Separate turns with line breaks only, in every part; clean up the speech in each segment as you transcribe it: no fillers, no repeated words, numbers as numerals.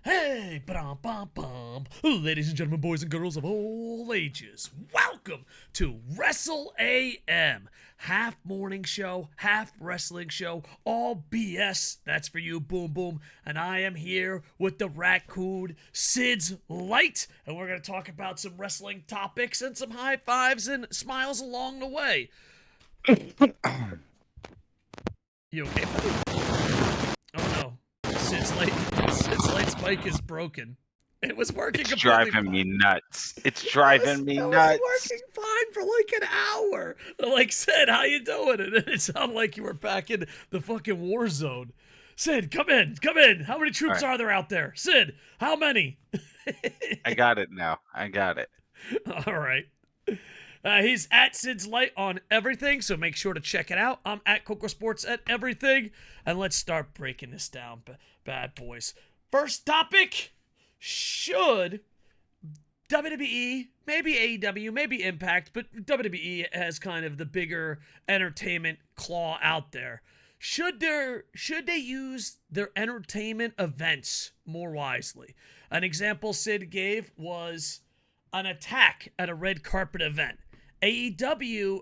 Hey, bum. Ladies and gentlemen, boys and girls of all ages, welcome to WrestleAM. Half morning show, half wrestling show, all BS. That's for you, boom boom. And I am here with the raccoon SidsLight, and we're going to talk about some wrestling topics and some high fives and smiles along the way. You okay, buddy? Oh no. SidsLight's mic is broken. It was working
It's
completely
driving
fine.
me nuts. It's driving me nuts.
It was working fine for like an hour. Like, Sid, how you doing? And it sounded like you were back in the fucking war zone. Sid, come in. How many troops are there out there? Sid, how many?
I got it now. I got it.
All right. He's at SidsLight on everything, so make sure to check it out. I'm at KocoSports at everything. And let's start breaking this down, bad boys. First topic, should WWE, maybe AEW, maybe Impact, but WWE has kind of the bigger entertainment claw out there. Should they use their entertainment events more wisely? An example Sid gave was an attack at a red carpet event. AEW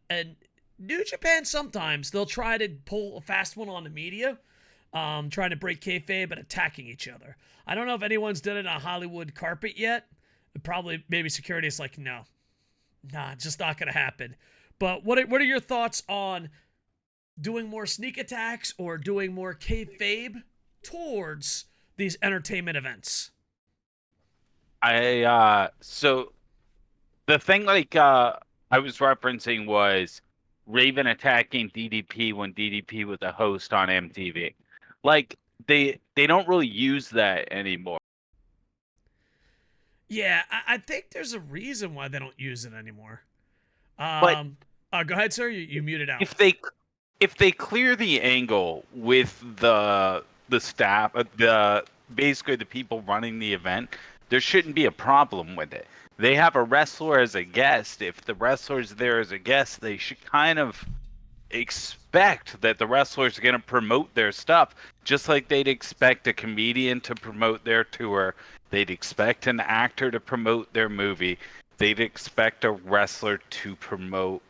and New Japan, sometimes they'll try to pull a fast one on the media, trying to break kayfabe and attacking each other. I don't know if anyone's done it on a Hollywood carpet yet. Probably, maybe security is like, nah, it's just not going to happen. But what are your thoughts on doing more sneak attacks or doing more kayfabe towards these entertainment events?
So the thing I was referencing was Raven attacking DDP when DDP was a host on MTV. Like, they don't really use that anymore.
Yeah, I think there's a reason why they don't use it anymore.
But
Go ahead, sir. You muted out.
If they clear the angle with the staff, basically the people running the event, there shouldn't be a problem with it. They have a wrestler as a guest. If the wrestler's there as a guest, they should kind of expect that the wrestler's going to promote their stuff, just like they'd expect a comedian to promote their tour. They'd expect an actor to promote their movie. They'd expect a wrestler to promote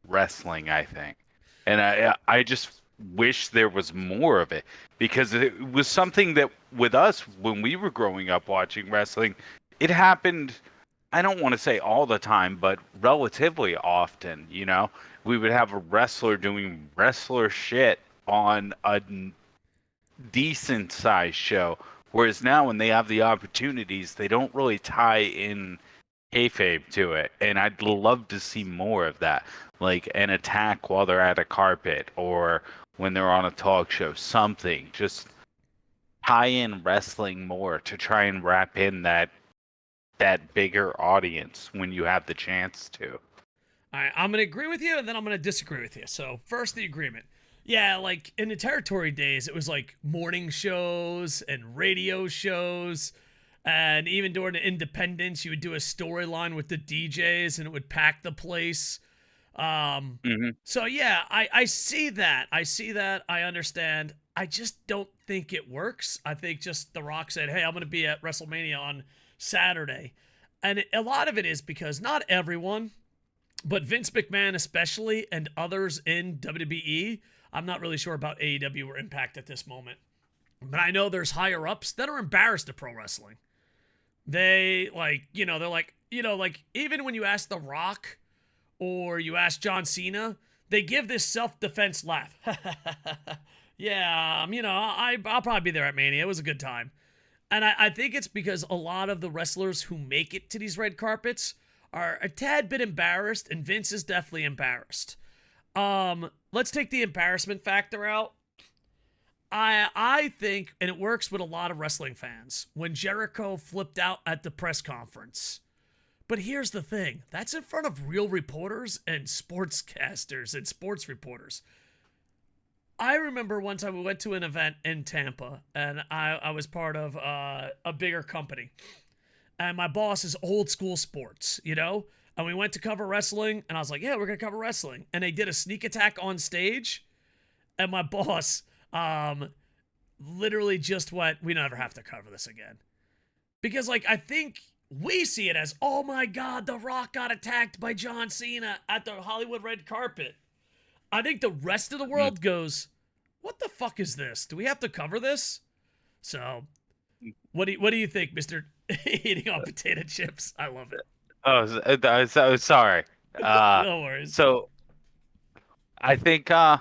wrestling, I think. And I just wish there was more of it, because it was something that with us when we were growing up watching wrestling, it happened, I don't want to say all the time, but relatively often. We would have a wrestler doing wrestler shit on a decent sized show, whereas now when they have the opportunities, they don't really tie in kayfabe to it. And I'd love to see more of that, like an attack while they're at a carpet or when they're on a talk show, something. Just tie in wrestling more to try and wrap in that bigger audience when you have the chance to.
All right, I'm going to agree with you, and then I'm going to disagree with you. So first, the agreement. Yeah, like in the territory days, it was like morning shows and radio shows. And even during the independence, you would do a storyline with the DJs and it would pack the place. So yeah, I see that. I understand. I just don't think it works. I think just The Rock said, hey, I'm going to be at WrestleMania on Saturday. And a lot of it is because not everyone, but Vince McMahon especially, and others in WWE, I'm not really sure about AEW or Impact at this moment, but I know there's higher ups that are embarrassed of pro wrestling. They're like, even when you ask The Rock or you ask John Cena, they give this self-defense laugh. Yeah, I'll probably be there at Mania. It was a good time. And I think it's because a lot of the wrestlers who make it to these red carpets are a tad bit embarrassed, and Vince is definitely embarrassed. Let's take the embarrassment factor out. I think, and it works with a lot of wrestling fans, when Jericho flipped out at the press conference. But here's the thing. That's in front of real reporters and sportscasters and sports reporters. I remember one time we went to an event in Tampa, and I was part of a bigger company. And my boss is old school sports, And we went to cover wrestling, and I was like, yeah, we're going to cover wrestling. And they did a sneak attack on stage, and my boss literally just what we never have to cover this again. Because, like, I think we see it as, oh my God, The Rock got attacked by John Cena at the Hollywood red carpet. I think the rest of the world goes, what the fuck is this? Do we have to cover this? So, what do you think, Mr. Eating on Potato Chips? I love it.
So sorry.
No worries.
So I think I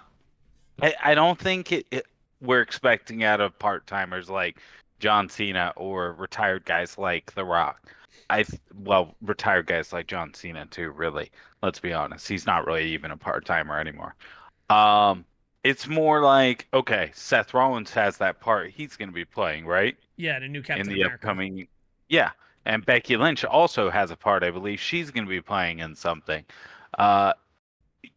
don't think we're expecting out of part-timers like John Cena or retired guys like The Rock. Retired guys like John Cena too, really. Let's be honest. He's not really even a part-timer anymore. It's more like, okay, Seth Rollins has that part he's going to be playing, right?
Yeah, the new Captain
In the
America.
upcoming. Yeah. And Becky Lynch also has a part, I believe she's going to be playing in something.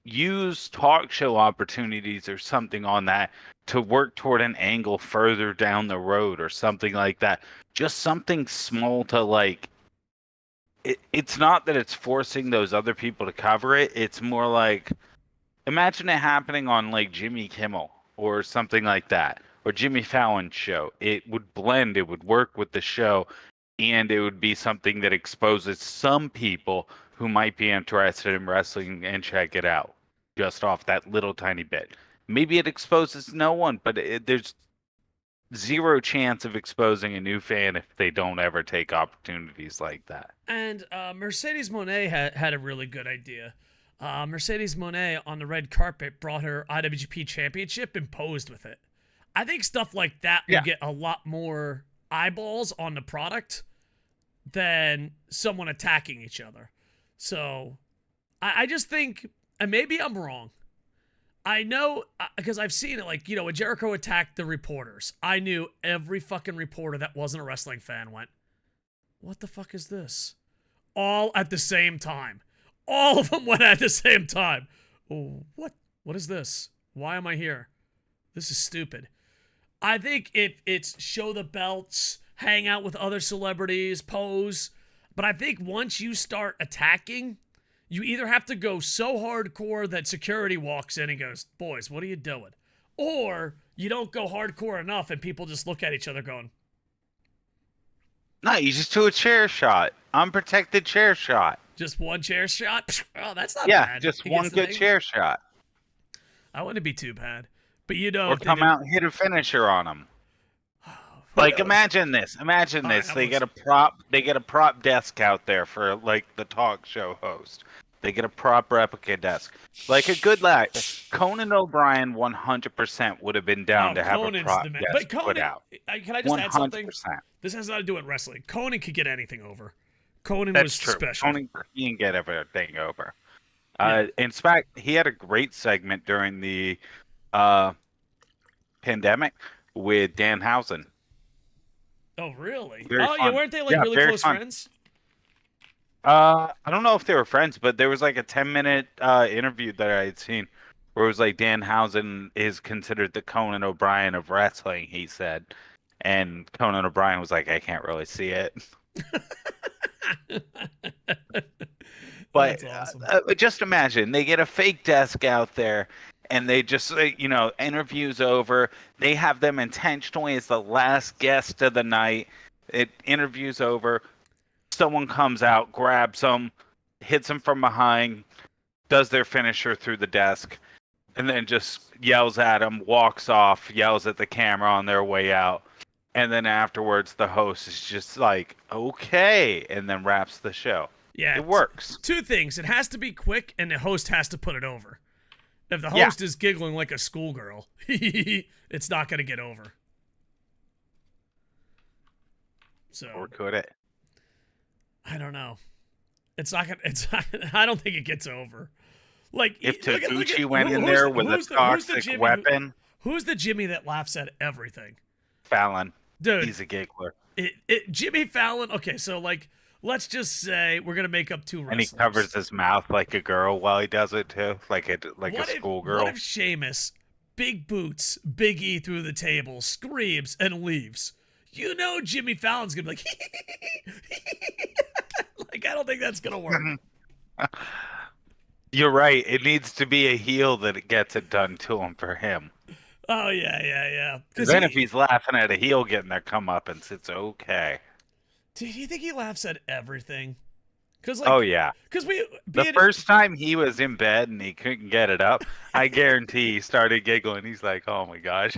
Use talk show opportunities or something on that to work toward an angle further down the road or something like that. Just something small to like. It's not that it's forcing those other people to cover it. It's more like, imagine it happening on like Jimmy Kimmel or something like that, or Jimmy Fallon's show. It would blend, it would work with the show, and it would be something that exposes some people who might be interested in wrestling and check it out just off that little tiny bit. Maybe it exposes no one, but there's zero chance of exposing a new fan if they don't ever take opportunities like that.
And Mercedes Moné had a really good idea. Mercedes Moné on the red carpet brought her IWGP Championship and posed with it. I think stuff like that will get a lot more eyeballs on the product than someone attacking each other. So I just think, and maybe I'm wrong. I know, because I've seen it, like, when Jericho attacked the reporters, I knew every fucking reporter that wasn't a wrestling fan went, what the fuck is this? All at the same time. All of them went at the same time. Oh, what is this? Why am I here? This is stupid. I think if it's show the belts, hang out with other celebrities, pose, but I think once you start attacking, you either have to go so hardcore that security walks in and goes, boys, what are you doing? Or you don't go hardcore enough and people just look at each other going,
no, you just do a chair shot. Unprotected chair shot.
just one chair shot? Oh, that's not
Yeah,
bad.
just one good chair shot.
I wouldn't be too bad. But
or come out and hit a finisher on them. Like, imagine this. Imagine this. They get a prop desk out there for like the talk show host. They get a prop replica desk. Like a good lad. Conan O'Brien 100% would have been down to have a prop desk put out.
Can I just add something? This has nothing to do with wrestling. Conan could get anything over. Conan was special.
Conan can get everything over. In fact, he had a great segment during the pandemic with Dan Housen.
Oh, really?
Very fun.
Yeah, weren't they like really close friends?
I don't know if they were friends, but there was like a 10-minute interview that I had seen where it was like Dan Housen is considered the Conan O'Brien of wrestling, he said. And Conan O'Brien was like, I can't really see it. But awesome. Just imagine, they get a fake desk out there and they just, interview's over. They have them intentionally as the last guest of the night. Interview's over. Someone comes out, grabs them, hits them from behind, does their finisher through the desk, and then just yells at them, walks off, yells at the camera on their way out. And then afterwards, the host is just like, okay, and then wraps the show.
Yeah.
It works.
Two things. It has to be quick, and the host has to put it over. If the host is giggling like a schoolgirl, it's not going to get over. So,
or could it?
I don't know. It's not gonna. I don't think it gets over. Like
if Taguchi went in there with a toxic weapon.
Who's the Jimmy that laughs at everything?
Fallon.
Dude,
he's a giggler.
Jimmy Fallon. Okay, so like, let's just say we're gonna make up two wrestlers.
And he covers his mouth like a girl while he does it too, like a schoolgirl.
What if Sheamus, big boots, Big E through the table, screams and leaves? Jimmy Fallon's gonna be like, like, I don't think that's gonna work.
You're right. It needs to be a heel that gets it done to him for him.
Oh yeah. Because
Then if he's laughing at a heel getting their comeuppance, it's okay.
do you think he laughs at everything? Because
Oh yeah.
because we
The
being
first time he was in bed and he couldn't get it up, I guarantee he started giggling. He's like, "Oh my gosh,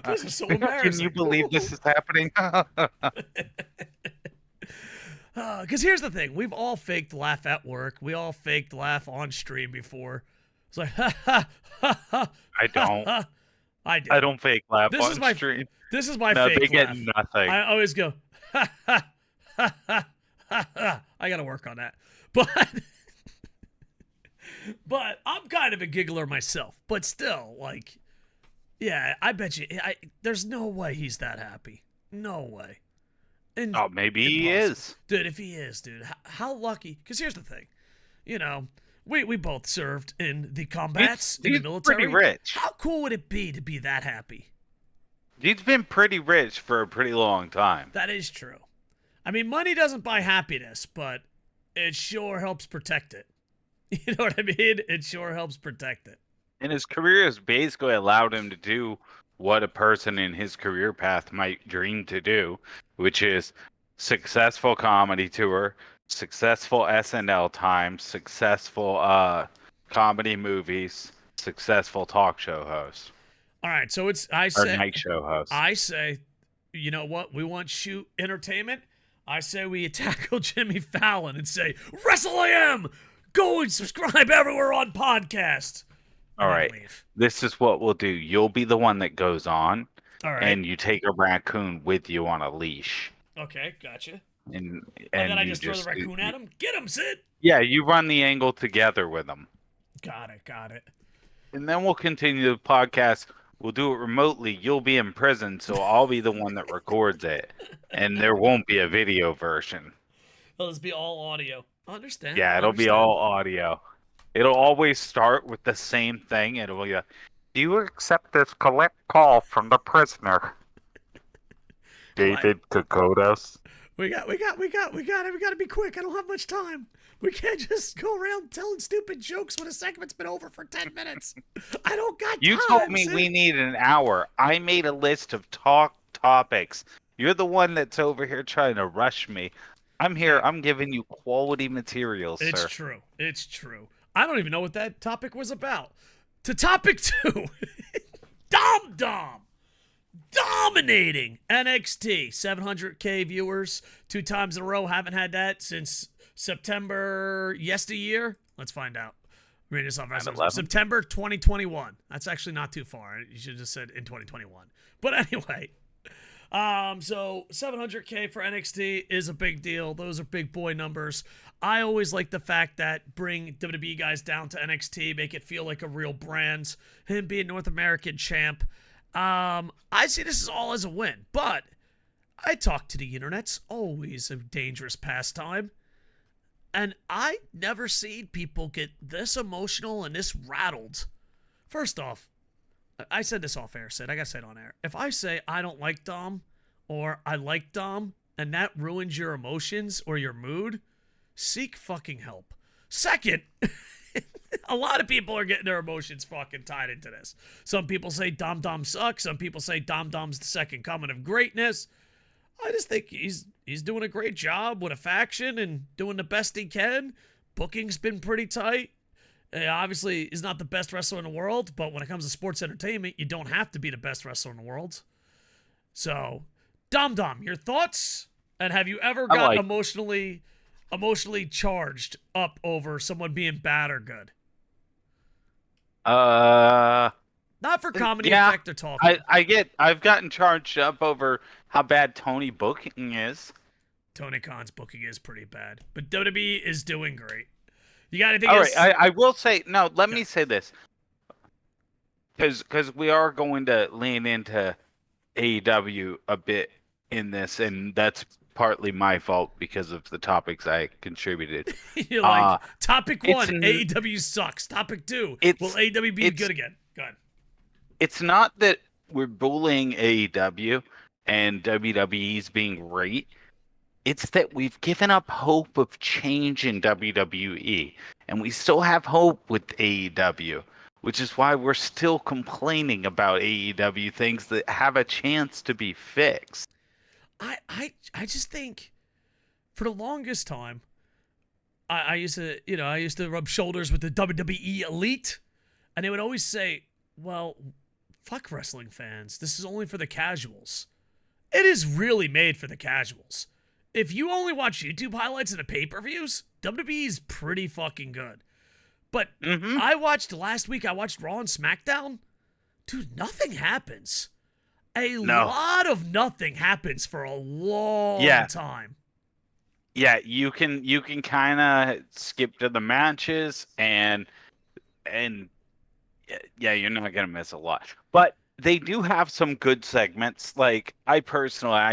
this is so
can you
embarrassing.
believe this is happening?"
Because here's the thing: we've all faked laugh at work. We all faked laugh on stream before. It's like ha ha ha ha.
I don't.
Ha. I do.
I don't fake laugh
This
on
is my
stream.
this is my
No,
fake
they get
laugh.
nothing.
I always go ha ha ha ha ha ha. I gotta work on that, but but I'm kind of a giggler myself. But still, like, yeah, I bet you. There's no way he's that happy. No way. And
Oh, maybe he is.
dude. If he is, dude, how lucky? Because here's the thing, you know, we both served in the combats in the
He's
military.
pretty rich.
How cool would it be to be that happy?
He's been pretty rich for a pretty long time.
That is true. I mean, money doesn't buy happiness, but it sure helps protect it. You know what I mean? It sure helps protect it.
And his career has basically allowed him to do what a person in his career path might dream to do, which is successful comedy tour, successful SNL time, successful comedy movies, successful talk show host
All right, so
or night show host.
I say, you know what? We want shoot entertainment. I say we tackle Jimmy Fallon and say, WrestleAM! Go and subscribe everywhere on podcast.
All right. This is what we'll do. You'll be the one that goes on,
All right.
and you take a raccoon with you on a leash.
Okay, gotcha.
And
then I
you
just throw the raccoon at him. Get him, Sid!
Yeah, you run the angle together with him.
Got it.
And then we'll continue the podcast. We'll do it remotely. You'll be in prison, so I'll be the one that records it. And there won't be a video version.
It'll just be all audio. Understand?
Yeah, it'll be all audio. It'll always start with the same thing. It'll be, do you accept this collect call from the prisoner? David Kokodas.
We got to be quick. I don't have much time. We can't just go around telling stupid jokes when a segment's been over for 10 minutes. I don't got time.
You told me we need an hour. I made a list of topics. You're the one that's over here trying to rush me. I'm here. I'm giving you quality materials, sir.
It's true. I don't even know what that topic was about. To topic 2. Dom. Dominating NXT. 700K viewers 2 times in a row. Haven't had that since September yesteryear. Let's find out. Read this off. September 2021. That's actually not too far. You should have just said in 2021. But anyway. So 700K for NXT is a big deal. Those are big boy numbers. I always like the fact that bring WWE guys down to NXT, make it feel like a real brand. Him being North American champ. I see this as all as a win, but I talk to the internet's always a dangerous pastime. And I never seen people get this emotional and this rattled. First off, I said this off air, Sid. I gotta say it on air. If I say I don't like Dom or I like Dom and that ruins your emotions or your mood, seek fucking help. Second, a lot of people are getting their emotions fucking tied into this. Some people say Dom sucks. Some people say Dom's the second coming of greatness. I just think he's doing a great job with a faction and doing the best he can. Booking's been pretty tight. Obviously, he's not the best wrestler in the world, but when it comes to sports entertainment, you don't have to be the best wrestler in the world. So, Dom, your thoughts? And have you ever got emotionally charged up over someone being bad or good? Not for comedy effect or talking.
I've gotten charged up over how bad Tony booking is.
Tony Khan's booking is pretty bad, but WWE is doing great. You got anything
else?
All right,
I will say, no, let me say this. Because we are going to lean into AEW a bit in this, and that's partly my fault because of the topics I contributed.
You're like, topic 1, AEW sucks. Topic 2, will AEW be good again? Go ahead.
It's not that we're bullying AEW and WWE's being great. It's that we've given up hope of change in WWE, and we still have hope with AEW. which is why we're still complaining about AEW things that have a chance to be fixed.
I just think for the longest time, I used to rub shoulders with the WWE elite, and they would always say, well, fuck wrestling fans. This is only for the casuals. It is really made for the casuals. If you only watch YouTube highlights and the pay-per-views, WWE is pretty fucking good. But I watched last week, I watched Raw and SmackDown. Dude, nothing happens. A lot of nothing happens for a long time.
Yeah, you can kind of skip to the matches and yeah, you're not gonna miss a lot. But they do have some good segments. Like I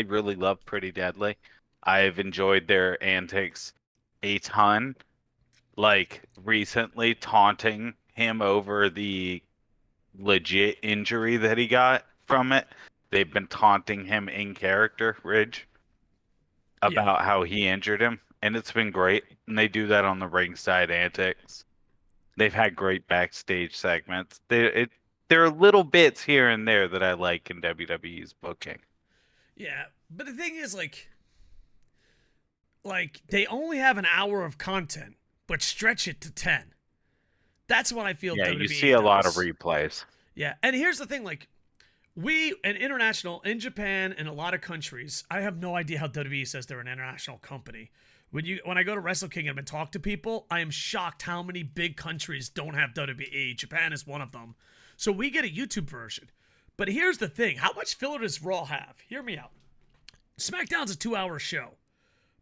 really love Pretty Deadly. I've enjoyed their antics a ton. Like recently taunting him over the legit injury that he got from it. They've been taunting him in character, Ridge, about how he injured him, and it's been great. And they do that on the ringside antics. They've had great backstage segments. There are little bits here and there that I like in WWE's booking.
Yeah, but the thing is, like they only have an hour of content, but stretch it to 10. That's what I feel.
Yeah,
WWE
you see a lot of replays.
Yeah, and here's the thing, like we and international in Japan and a lot of countries, I have no idea how WWE says they're an international company. When I go to Wrestle Kingdom and talk to people, I am shocked how many big countries don't have WWE. Japan is one of them. So we get a YouTube version. But here's the thing. How much filler does Raw have? Hear me out. SmackDown's a 2-hour show.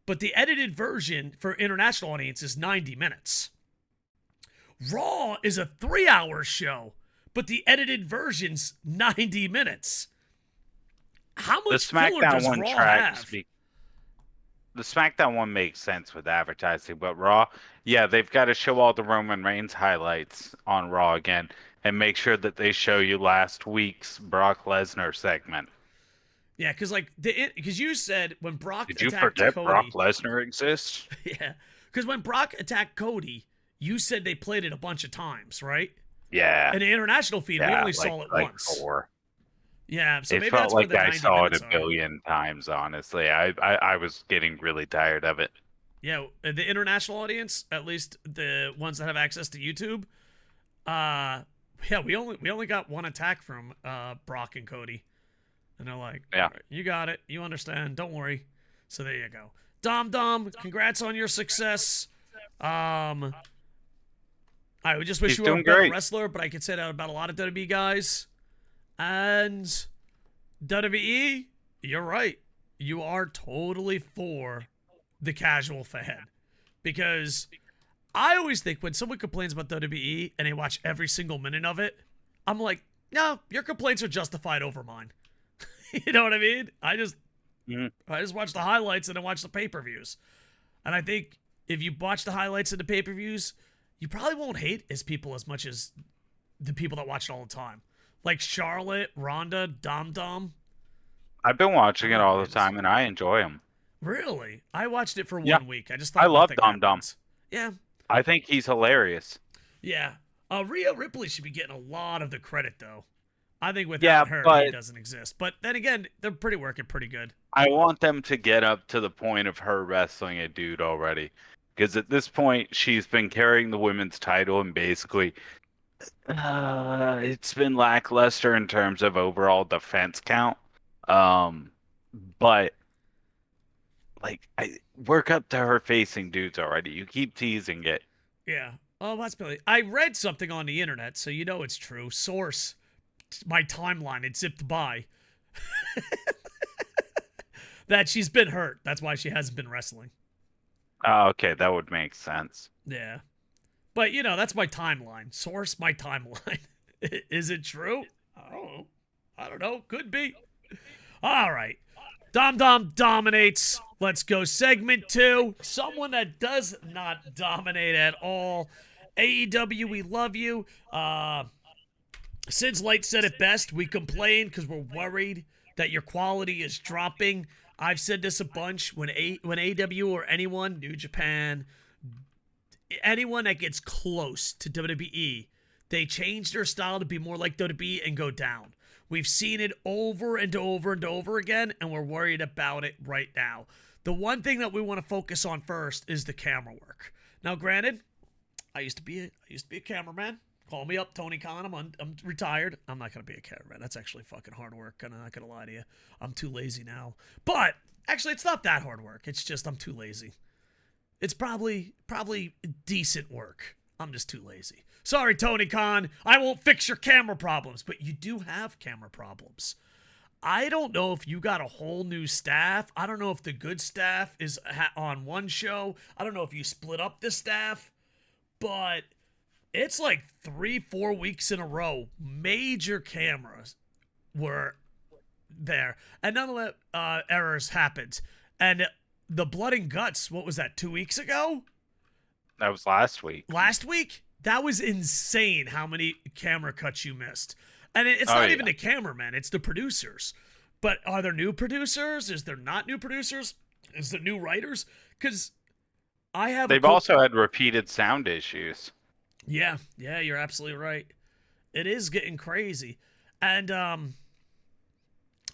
But the edited version for international audience is 90 minutes. Raw is a 3-hour show. But the edited version's 90 minutes. How much filler does Raw have?
The SmackDown one makes sense with advertising, but Raw, yeah, they've got to show all the Roman Reigns highlights on Raw again and make sure that they show you last week's Brock Lesnar segment.
Yeah, because you said when Brock
Did you
attacked
forget
Cody,
Brock Lesnar exists?
Yeah, because when Brock attacked Cody, you said they played it a bunch of times, right?
Yeah.
In the international feed, we only saw it once.
4.
Yeah, so maybe
felt
that's
like
where the
I
90
saw it
minutes
a
are.
billion times, honestly. I was getting really tired of it.
Yeah, the international audience, at least the ones that have access to YouTube, yeah, we only got one attack from Brock and Cody. And they're like,
yeah,
right, you got it. You understand. Don't worry. So there you go. Dom, congrats on your success. I would just wish you were a better wrestler, but I could say that about a lot of WWE guys. And WWE, you're right. You are totally for the casual fan. Because I always think when someone complains about WWE and they watch every single minute of it, I'm like, no, your complaints are justified over mine. You know what I mean? I just watch the highlights and then watch the pay-per-views. And I think if you watch the highlights and the pay-per-views, you probably won't hate as much as the people that watch it all the time. Like Charlotte, Ronda, Dom.
I've been watching it all the time, and I enjoy them.
Really? I watched it for 1 week. I just thought
I love
Dom. Yeah.
I think he's hilarious.
Yeah. Rhea Ripley should be getting a lot of the credit, though. I think without her, he doesn't exist. But then again, they're working pretty good.
I want them to get up to the point of her wrestling a dude already. Because at this point, she's been carrying the women's title, and basically, it's been lackluster in terms of overall defense count. But like, I work up to her facing dudes already. You keep teasing it.
Yeah. Oh, that's Billy. I read something on the internet, so you know it's true. Source, my timeline, it zipped by. That she's been hurt. That's why she hasn't been wrestling.
Oh, okay, that would make sense.
Yeah. But, you know, that's my timeline. Source, my timeline. Is it true? I don't know. Could be. All right. Dom dominates. Let's go. Segment 2. Someone that does not dominate at all. AEW, we love you. SidsLight said it best. We complain because we're worried that your quality is dropping. I've said this a bunch. When AEW or anyone, New Japan, anyone that gets close to WWE They change their style to be more like WWE and go down. We've seen it over and over and over again, and we're worried about it right now. The one thing that we want to focus on first is the camera work. Now, granted, I used to be a cameraman. Call me up, Tony Khan. I'm retired. I'm not gonna be a cameraman. That's actually fucking hard work. I'm not gonna lie to you. I'm too lazy now. But actually, it's not that hard work. It's just I'm too lazy. It's probably decent work. I'm just too lazy. Sorry, Tony Khan. I won't fix your camera problems, but you do have camera problems. I don't know if you got a whole new staff. I don't know if the good staff is on one show. I don't know if you split up the staff, but it's like 3-4 weeks in a row. Major cameras were there, and none of the errors happened. And the blood and guts, what was that, 2 weeks ago?
That was last week.
Last week? That was insane how many camera cuts you missed. And it's not even the cameraman, it's the producers. But are there new producers? Is there not new producers? Is there new writers? Because they've
also had repeated sound issues.
Yeah, you're absolutely right. It is getting crazy. And I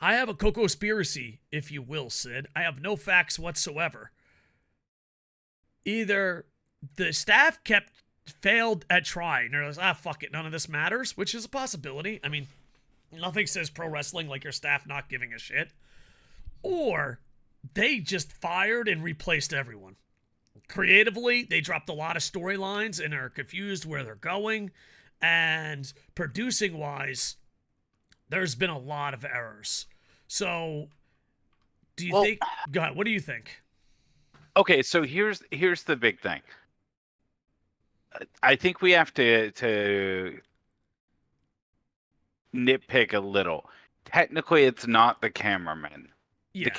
have a Koco-spiracy, if you will, Sid. I have no facts whatsoever. Either the staff failed at trying. They're like, fuck it, none of this matters, which is a possibility. I mean, nothing says pro wrestling like your staff not giving a shit. Or they just fired and replaced everyone. Creatively, they dropped a lot of storylines and are confused where they're going. And producing-wise, there's been a lot of errors. So, do you think... Go ahead, what do you think?
Okay, so here's the big thing. I think we have to nitpick a little. Technically, it's not the cameraman. Yeah,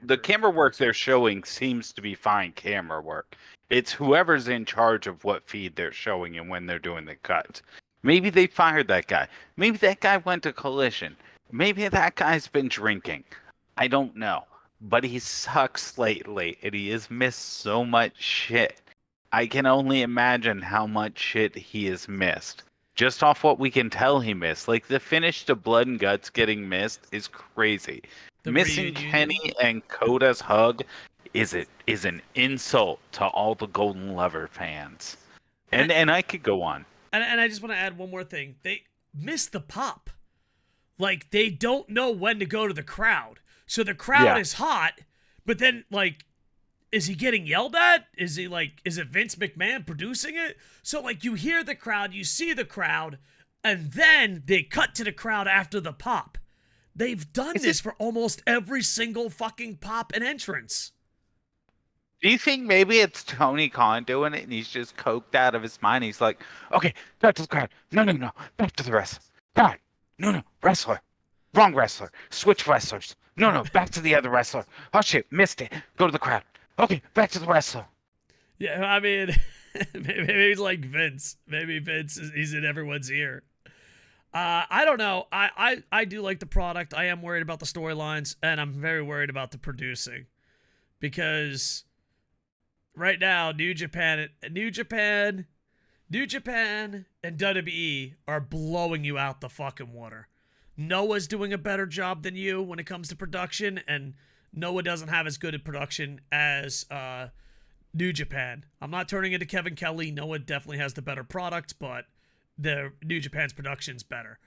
the camera work they're showing seems to be fine camera work. It's whoever's in charge of what feed they're showing and when they're doing the cuts. Maybe they fired that guy. Maybe that guy went to Collision. Maybe that guy's been drinking. I don't know. But he sucks lately, and he has missed so much shit. I can only imagine how much shit he has missed. Just off what we can tell he missed. Like, the finish to Blood and Guts getting missed is crazy. Missing Kenny and Coda's hug is an insult to all the Golden Lover fans. And I could go on.
And I just want to add one more thing. They missed the pop. Like, they don't know when to go to the crowd. So the crowd is hot, but then, like, is he getting yelled at? Is it Vince McMahon producing it? So, like, you hear the crowd, you see the crowd, and then they cut to the crowd after the pop. They've done this for almost every single fucking pop and entrance.
Do you think maybe it's Tony Khan doing it and he's just coked out of his mind? He's like, okay, back to the crowd. No, back to the wrestler. God, no, wrestler. Wrong wrestler. Switch wrestlers. No, back to the other wrestler. Oh shit, missed it. Go to the crowd. Okay, back to the wrestler.
Yeah, I mean, maybe he's like Vince. Maybe Vince he's in everyone's ear. I don't know. I do like the product. I am worried about the storylines, and I'm very worried about the producing. Because right now, New Japan and WWE are blowing you out the fucking water. Noah's doing a better job than you when it comes to production, and Noah doesn't have as good a production as New Japan. I'm not turning into Kevin Kelly. Noah definitely has the better product, but the New Japan's production's better.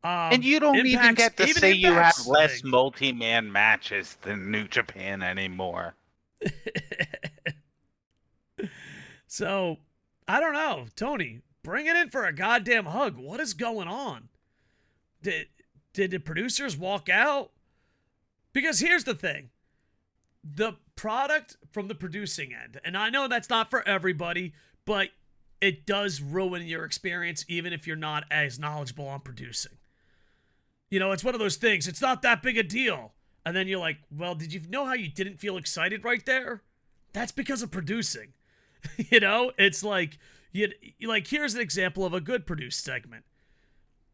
And you don't even get to say you have less multi-man matches than New Japan anymore.
So, I don't know. Tony, bring it in for a goddamn hug. What is going on? Did the producers walk out? Because here's the thing. The product from the producing end, and I know that's not for everybody, but it does ruin your experience even if you're not as knowledgeable on producing. You know, it's one of those things. It's not that big a deal. And then you're like, well, did you know how you didn't feel excited right there? That's because of producing. You know, it's like, here's an example of a good produced segment.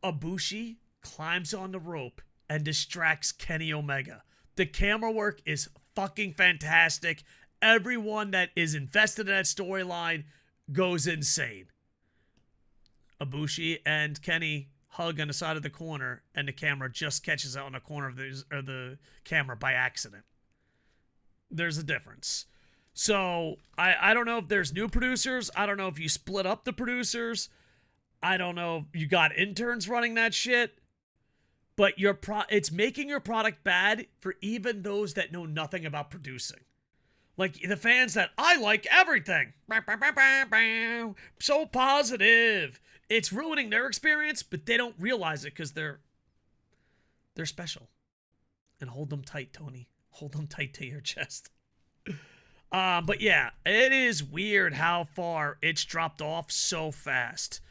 Ibushi climbs on the rope and distracts Kenny Omega. The camera work is fucking fantastic. Everyone that is invested in that storyline goes insane. Ibushi and Kenny hug on the side of the corner, and the camera just catches it on the corner of the camera by accident. There's a difference. So I don't know if there's new producers. I don't know if you split up the producers. I don't know if you got interns running that shit. But it's making your product bad for even those that know nothing about producing. Like the fans that, I like everything. So positive. It's ruining their experience, but they don't realize it because they're special. And hold them tight, Tony. Hold them tight to your chest. But yeah, it is weird how far it's dropped off so fast.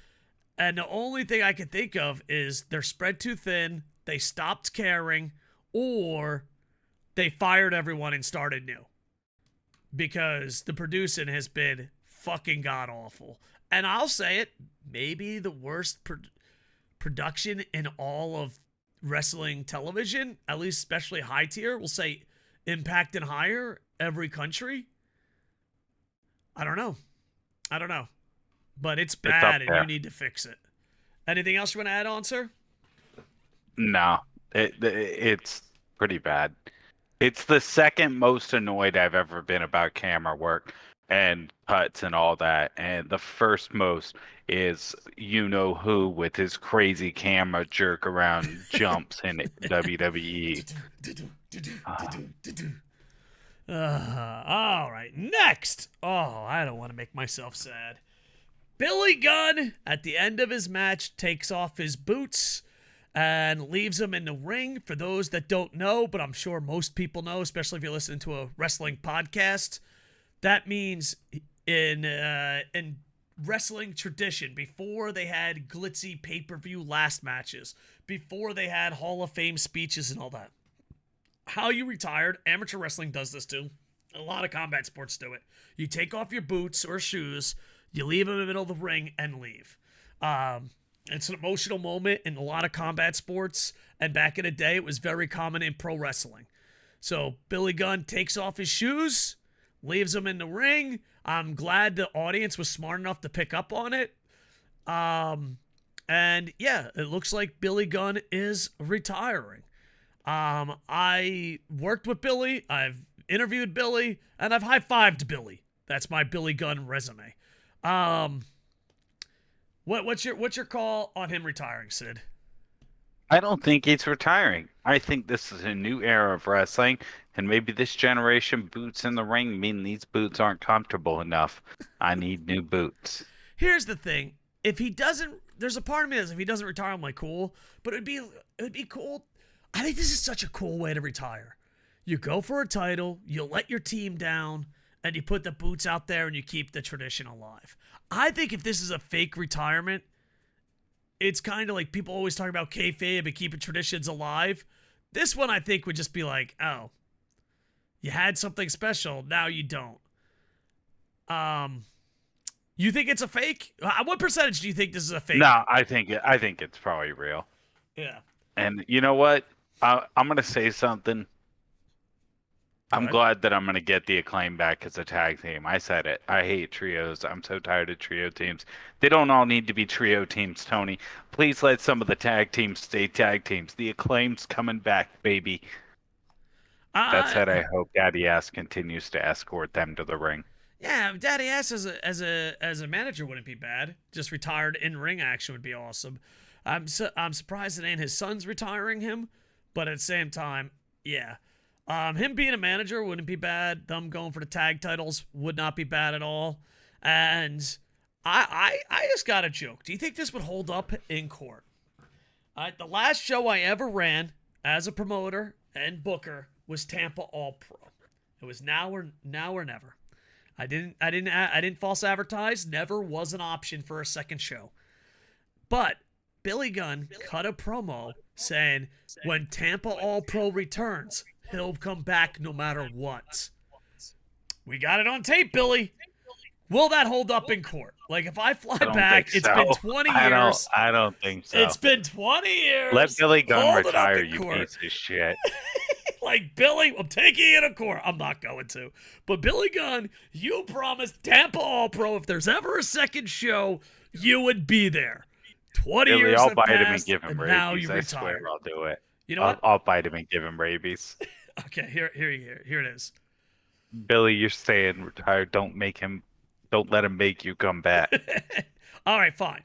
And the only thing I can think of is they're spread too thin, they stopped caring, or they fired everyone and started new. Because the producing has been fucking god-awful. And I'll say it, maybe the worst production in all of wrestling television, at least especially high tier, we'll say Impact and higher, every country. I don't know. But it's bad and you need to fix it. Anything else you want to add on, sir?
No, it's pretty bad. It's the second most annoyed I've ever been about camera work and cuts and all that. And the first most is you-know-who with his crazy camera jerk around jumps in WWE.
All right, next. Oh, I don't want to make myself sad. Billy Gunn, at the end of his match, takes off his boots and leaves them in the ring. For those that don't know, but I'm sure most people know, especially if you're listening to a wrestling podcast, that means in wrestling tradition, before they had glitzy pay-per-view last matches, before they had Hall of Fame speeches and all that, how you retired, amateur wrestling does this too. A lot of combat sports do it. You take off your boots or shoes, you leave them in the middle of the ring and leave. It's an emotional moment in a lot of combat sports, and back in the day, it was very common in pro wrestling. So Billy Gunn takes off his shoes, leaves them in the ring. I'm glad the audience was smart enough to pick up on it. And yeah, it looks like Billy Gunn is retiring. I worked with Billy, I've interviewed Billy, and I've high-fived Billy. That's my Billy Gunn resume. What's your call on him retiring, Sid?
I don't think he's retiring. I think this is a new era of wrestling, and maybe this generation boots in the ring mean these boots aren't comfortable enough. I need new boots.
Here's the thing. If he doesn't, there's a part of me that says if he doesn't retire, I'm like, cool. But it would be cool. I think this is such a cool way to retire. You go for a title, you let your team down, and you put the boots out there and you keep the tradition alive. I think if this is a fake retirement, it's kind of like people always talk about kayfabe and keeping traditions alive. This one I think would just be like, oh, you had something special, now you don't. You think it's a fake? What percentage do you think this is a fake?
No, I think it's probably real.
Yeah.
And you know what? I'm gonna say something. I'm glad that I'm going to get the Acclaim back as a tag team. I said it. I hate trios. I'm so tired of trio teams. They don't all need to be trio teams, Tony. Please let some of the tag teams stay tag teams. The Acclaim's coming back, baby. That said, I hope Daddy Ass continues to escort them to the ring.
Yeah, Daddy Ass as a manager wouldn't be bad. Just retired in-ring action would be awesome. I'm surprised it ain't his son's retiring him, but at the same time, yeah. Him being a manager wouldn't be bad. Them going for the tag titles would not be bad at all. And I just got a joke. Do you think this would hold up in court? The last show I ever ran as a promoter and booker was Tampa All Pro. It was now or never. I didn't false advertise. Never was an option for a second show. But Billy Gunn cut a promo saying when Tampa All Pro returns, he'll come back no matter what. We got it on tape, Billy. Will that hold up in court? Like, if I fly back, it's been 20 years.
I don't think so.
It's been 20 years.
Let Billy Gunn retire, you piece of shit.
Like, Billy, I'm taking you to court. I'm not going to. But Billy Gunn, you promised Tampa All Pro if there's ever a second show, you would be there. 20
Billy,
years
I'll
have
bite him and
passed,
give him
and now
rabies.
you
I swear
retired.
I'll do it.
You know what?
I'll bite him and give him rabies.
Okay, here it is.
Billy, you're staying retired. Don't let him make you come back.
All right, fine.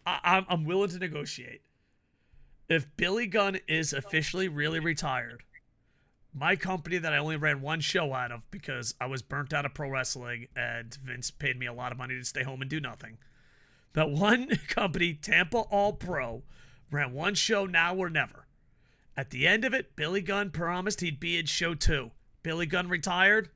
I'm willing to negotiate. If Billy Gunn is officially really retired, my company that I only ran one show out of because I was burnt out of pro wrestling and Vince paid me a lot of money to stay home and do nothing. That one company, Tampa All Pro, ran one show, Now or Never. At the end of it, Billy Gunn promised he'd be in show 2. Billy Gunn retired.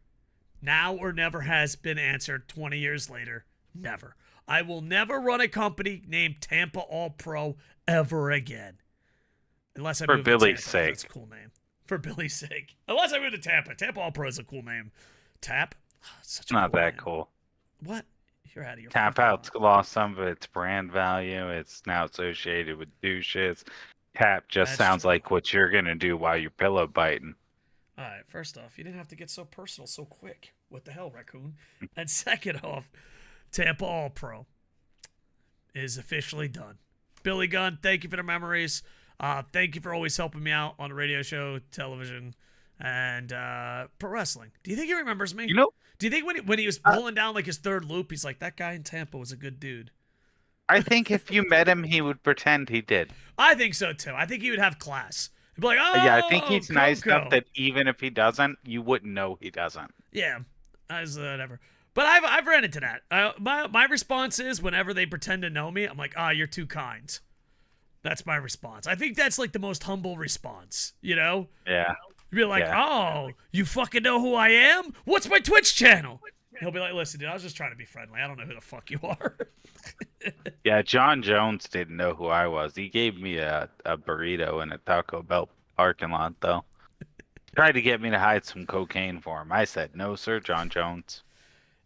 Now or never has been answered 20 years later. Never. I will never run a company named Tampa All Pro ever again. Unless I
For
move
Billy's
to Tampa.
sake.
That's a cool name. For Billy's sake. Unless I move to Tampa. Tampa All Pro is a cool name. Tap? Such a
Not
cool
that
name.
cool.
What? You're out of your
Tap
fucking
Out's lost some of its brand value. It's now associated with douches. Tap just
That's
sounds
true.
like what you're gonna do while you're pillow biting.
All right, first off, you didn't have to get so personal so quick. What the hell, raccoon? And second off, Tampa All Pro is officially done. Billy Gunn, thank you for the memories. Thank you for always helping me out on a radio show, television, and pro wrestling. Do you think he remembers me?
You know,
Do you think when he was pulling down like his third loop, he's like, that guy in Tampa was a good dude?
I think if you met him, he would pretend he did.
I think so too. I think he would have class. He'd be like, oh,
Yeah, I think he's nice
Koco.
enough that even if he doesn't, you wouldn't know he doesn't.
Yeah, as whatever. But I've ran into that. My response is whenever they pretend to know me, I'm like, you're too kind. That's my response. I think that's like the most humble response, you know?
Yeah.
You'd be like,
Yeah.
oh, you fucking know who I am? What's my Twitch channel? He'll be like, listen, dude, I was just trying to be friendly. I don't know who the fuck you are.
Yeah, John Jones didn't know who I was. He gave me a burrito in a Taco Bell parking lot, though. Tried to get me to hide some cocaine for him. I said, no, sir, John Jones.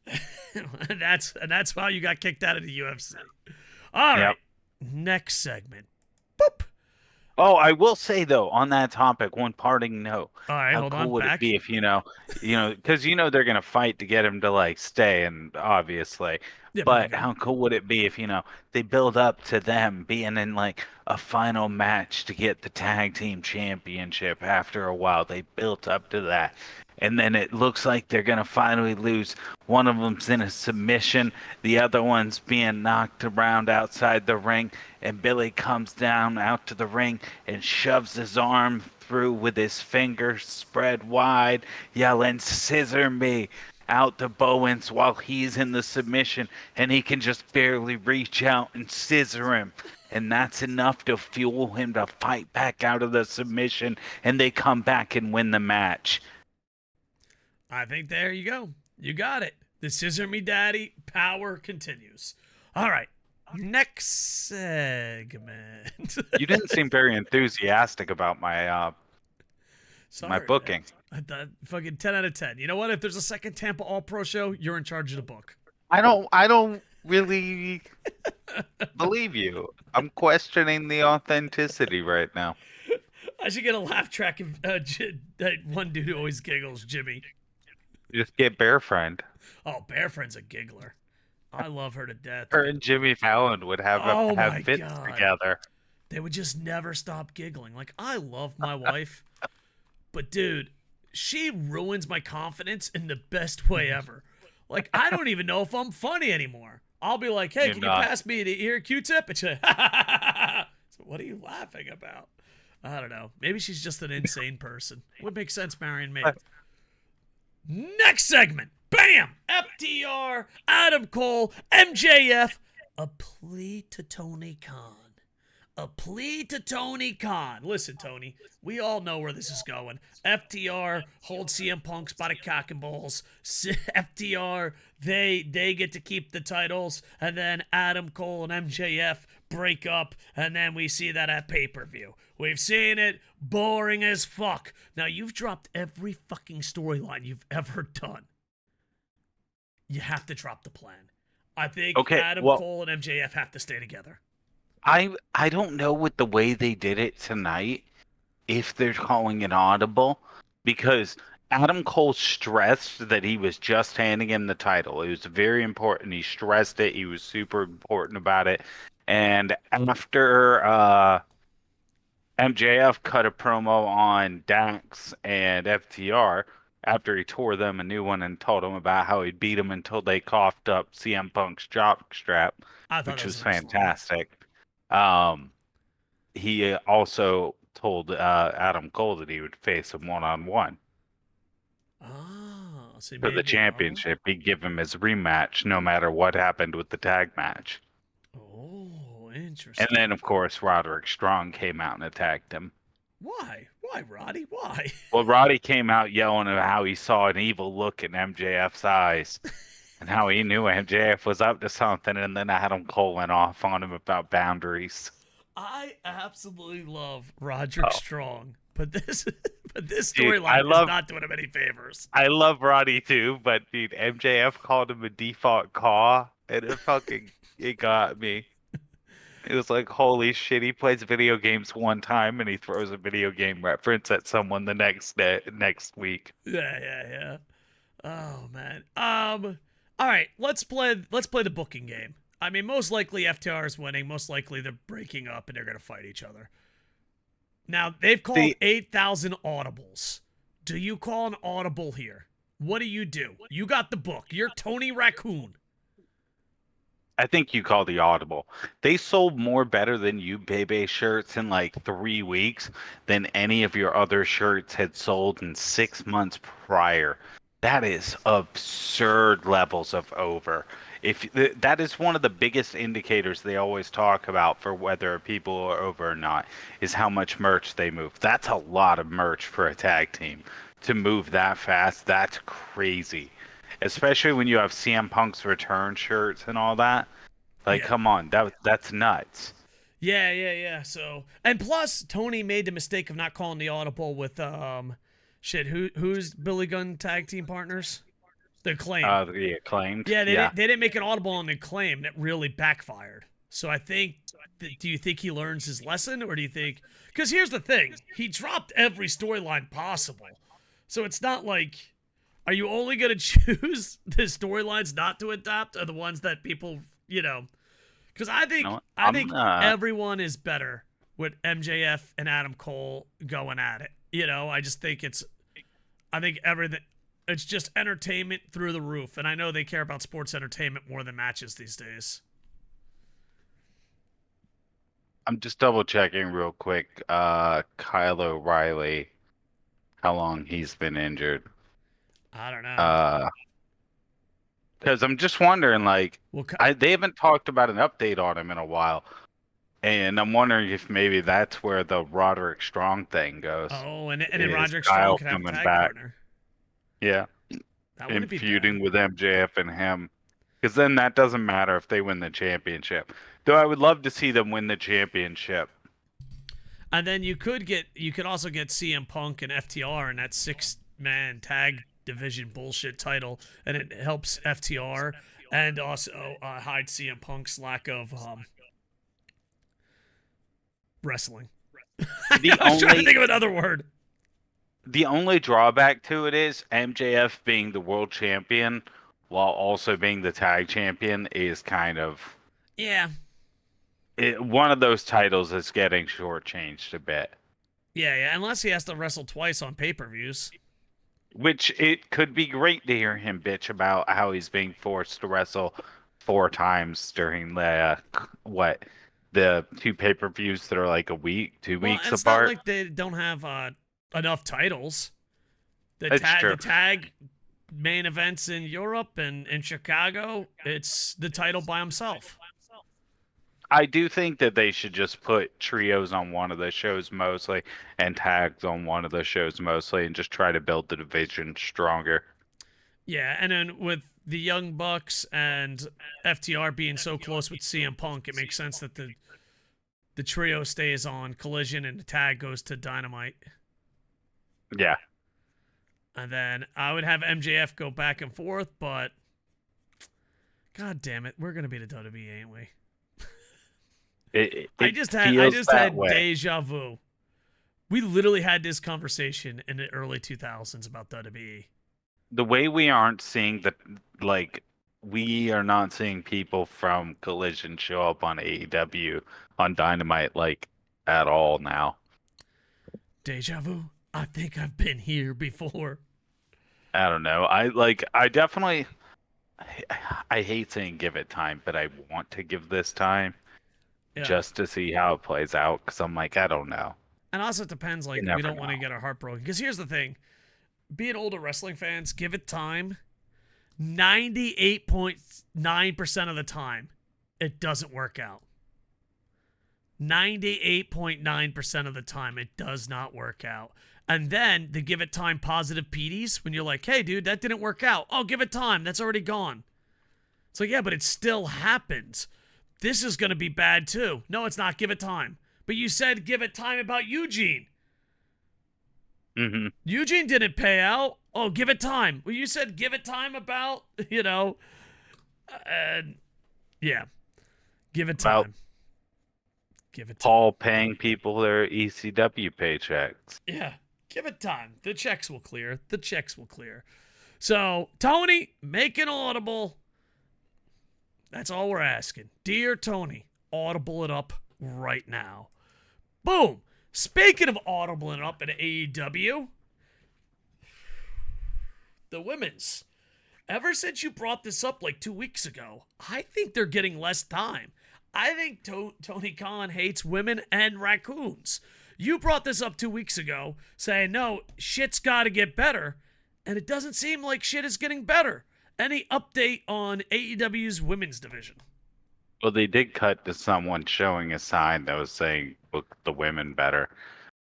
and that's how you got kicked out of the UFC. All right. Next segment. Boop.
Oh, I will say though, on that topic, one parting note.
All right,
How
hold
cool
on.
would
Back.
it be if because they're gonna fight to get him to like stay, and obviously,
Yeah,
but
Billy
how
Gunn.
cool would it be if they build up to them being in like a final match to get the tag team championship? After a while, they built up to that, and then it looks like they're gonna finally lose. One of them's in a submission, the other one's being knocked around outside the ring, and Billy comes down out to the ring and shoves his arm through with his fingers spread wide, yelling, "Scissor me!" out to Bowens while he's in the submission, and he can just barely reach out and scissor him. And that's enough to fuel him to fight back out of the submission, and they come back and win the match.
I think there you go. You got it. The Scissor Me Daddy power continues. All right. Next segment.
You didn't seem very enthusiastic about my
Sorry,
booking.
Fucking 10 out of 10. You know what? If there's a second Tampa All Pro show, you're in charge of the book.
I don't really believe you. I'm questioning the authenticity right now.
I should get a laugh track of that one dude who always giggles, Jimmy.
Just get Bear Friend.
Oh, Bear Friend's a giggler. I love her to death.
Her and Jimmy Fallon would have
my
fits
God.
together.
They would just never stop giggling. Like, I love my wife, but dude, she ruins my confidence in the best way ever. Like, I don't even know if I'm funny anymore. I'll be like, hey,
You're
can
not.
you pass me the ear Q-tip? And she'll, so what are you laughing about? I don't know. Maybe she's just an insane person. Would make sense marrying me. Next segment. Bam! FTR, Adam Cole, MJF. A plea to Tony Khan. A plea to Tony Khan. Listen, Tony, we all know where this is going. FTR holds CM Punk's by the cock and balls. FTR, they get to keep the titles, and then Adam Cole and MJF break up, and then we see that at pay-per-view. We've seen it. Boring as fuck. Now, you've dropped every fucking storyline you've ever done. You have to drop the plan. I think Adam Cole and MJF have to stay together.
I don't know with the way they did it tonight if they're calling it audible, because Adam Cole stressed that he was just handing him the title. It was very important. He stressed it. He was super important about it. And after MJF cut a promo on Dax and FTR after he tore them a new one and told them about how he beat them until they coughed up CM Punk's jock strap,
I thought that
which
was
was
a nice line.
fantastic. He also told Adam Cole that he would face him one-on-one
Oh, so he
for
made
the
it the Audible?
championship. He'd give him his rematch no matter what happened with the tag match.
Oh,
And
interesting.
then, of course, Roderick Strong came out and attacked him.
Why? Why, Roddy? Why?
Well, Roddy came out yelling about how he saw an evil look in MJF's eyes and how he knew MJF was up to something. And then Adam Cole went off on him about boundaries.
I absolutely love Roderick
Oh,
Strong, but this but this
dude,
storyline is not doing him any favors.
I love Roddy too, but dude, MJF called him a default caw, and it got me. It was like, holy shit, he plays video games one time and he throws a video game reference at someone the next week.
Yeah, yeah, yeah. Oh man. All right, let's play the booking game. I mean, most likely FTR is winning. Most likely they're breaking up and they're gonna fight each other. Now they've called
See,
8,000 audibles. Do you call an audible here? What do? You got the book. You're Tony Raccoon.
I think you call the audible. They sold more better than you Bebe shirts in like 3 weeks than any of your other shirts had sold in 6 months prior. That is absurd levels of over. If that is one of the biggest indicators they always talk about for whether people are over or not, is how much merch they move. That's a lot of merch for a tag team to move that fast. That's crazy, especially when you have CM Punk's return shirts and all that. Like,
Yeah.
come on, that's nuts.
Yeah, yeah, yeah. So, and plus, Tony made the mistake of not calling the audible with shit. Who's Billy Gunn tag team partners? The Acclaim.
The acclaimed,
Yeah,
yeah.
they didn't make an audible on the Acclaim. That really backfired. So I think. Do you think he learns his lesson, or do you think? Because here's the thing: he dropped every storyline possible. So it's not like. Are you only gonna choose the storylines not to adapt, or the ones that people, Because I
You know
think
what?
I think everyone is better with MJF and Adam Cole going at it. I just think I think everything. It's just entertainment through the roof, and I know they care about sports entertainment more than matches these days.
I'm just double checking real quick. Kyle O'Reilly, how long he's been injured?
I don't know.
Uh, because I'm just wondering, like,
Well,
they haven't talked about an update on him in a while, and I'm wondering if maybe that's where the Roderick Strong thing goes.
and then
Is
Roderick Strong
Kyle
could have a
coming
tag
back?
partner.
Yeah,
That
and
wouldn't be bad.
feuding with MJF and him. Because then that doesn't matter if they win the championship. Though I would love to see them win the championship.
And then you could also get CM Punk and FTR in that 6-man tag division bullshit title, and it helps FTR and also hide CM Punk's lack of wrestling.
The
I was trying to
only
think of another word.
the only drawback to it is MJF being the world champion while also being the tag champion is kind of
Yeah,
one of those titles is getting shortchanged a bit.
yeah, yeah. Unless he has to wrestle twice on pay-per-views.
Which it could be great to hear him bitch about how he's being forced to wrestle 4 times during the 2 pay-per-views that are like a week, two
Well,
weeks
and it's not
apart.
like they don't have enough titles.
It's true.
The tag main events in Europe and in Chicago, it's the title by himself.
I do think that they should just put trios on one of the shows mostly and tags on one of the shows mostly and just try to build the division stronger.
Yeah, and then with the Young Bucks and FTR being so close with CM Punk, it makes sense that the trio stays on Collision and the tag goes to Dynamite.
Yeah.
And then I would have MJF go back and forth, but God damn it, we're gonna be the WWE, ain't we? I just
feels that
had
way.
deja vu. We literally had this conversation in the early 2000s about WWE.
The way we aren't seeing the like we are not seeing people from Collision show up on AEW on Dynamite like at all now.
Deja vu. I think I've been here before.
I don't know. I hate saying give it time, but I want to give this time
Yeah.
just to see how it plays out because I'm like, I don't know.
And also it depends, like,
You
we
never
don't want to
know.
get our heart broken. Because here's the thing. Being older wrestling fans, give it time. 98.9% of the time, it doesn't work out. 98.9% of the time, it does not work out. And then the give it time positive PDs, when you're like, hey, dude, that didn't work out. Oh, give it time. That's already gone. It's like, yeah, but it still happens. This is going to be bad too. No, it's not. Give it time. But you said give it time about Eugene.
Mm-hmm.
Eugene didn't pay out. Oh, give it time. Well, you said give it time about, yeah. Give it time.
About
Give it time.
Paul paying people their ECW paychecks.
Yeah. Give it time. The checks will clear. The checks will clear. So, Tony, make an audible. That's all we're asking. Dear Tony, audible it up right now. Boom. Speaking of audibling up at AEW, the women's. Ever since you brought this up like 2 weeks ago, I think they're getting less time. I think Tony Khan hates women and raccoons. You brought this up 2 weeks ago, saying, no, shit's got to get better, and it doesn't seem like shit is getting better. Any update on AEW's women's division?
Well, they did cut to someone showing a sign that was saying book the women better.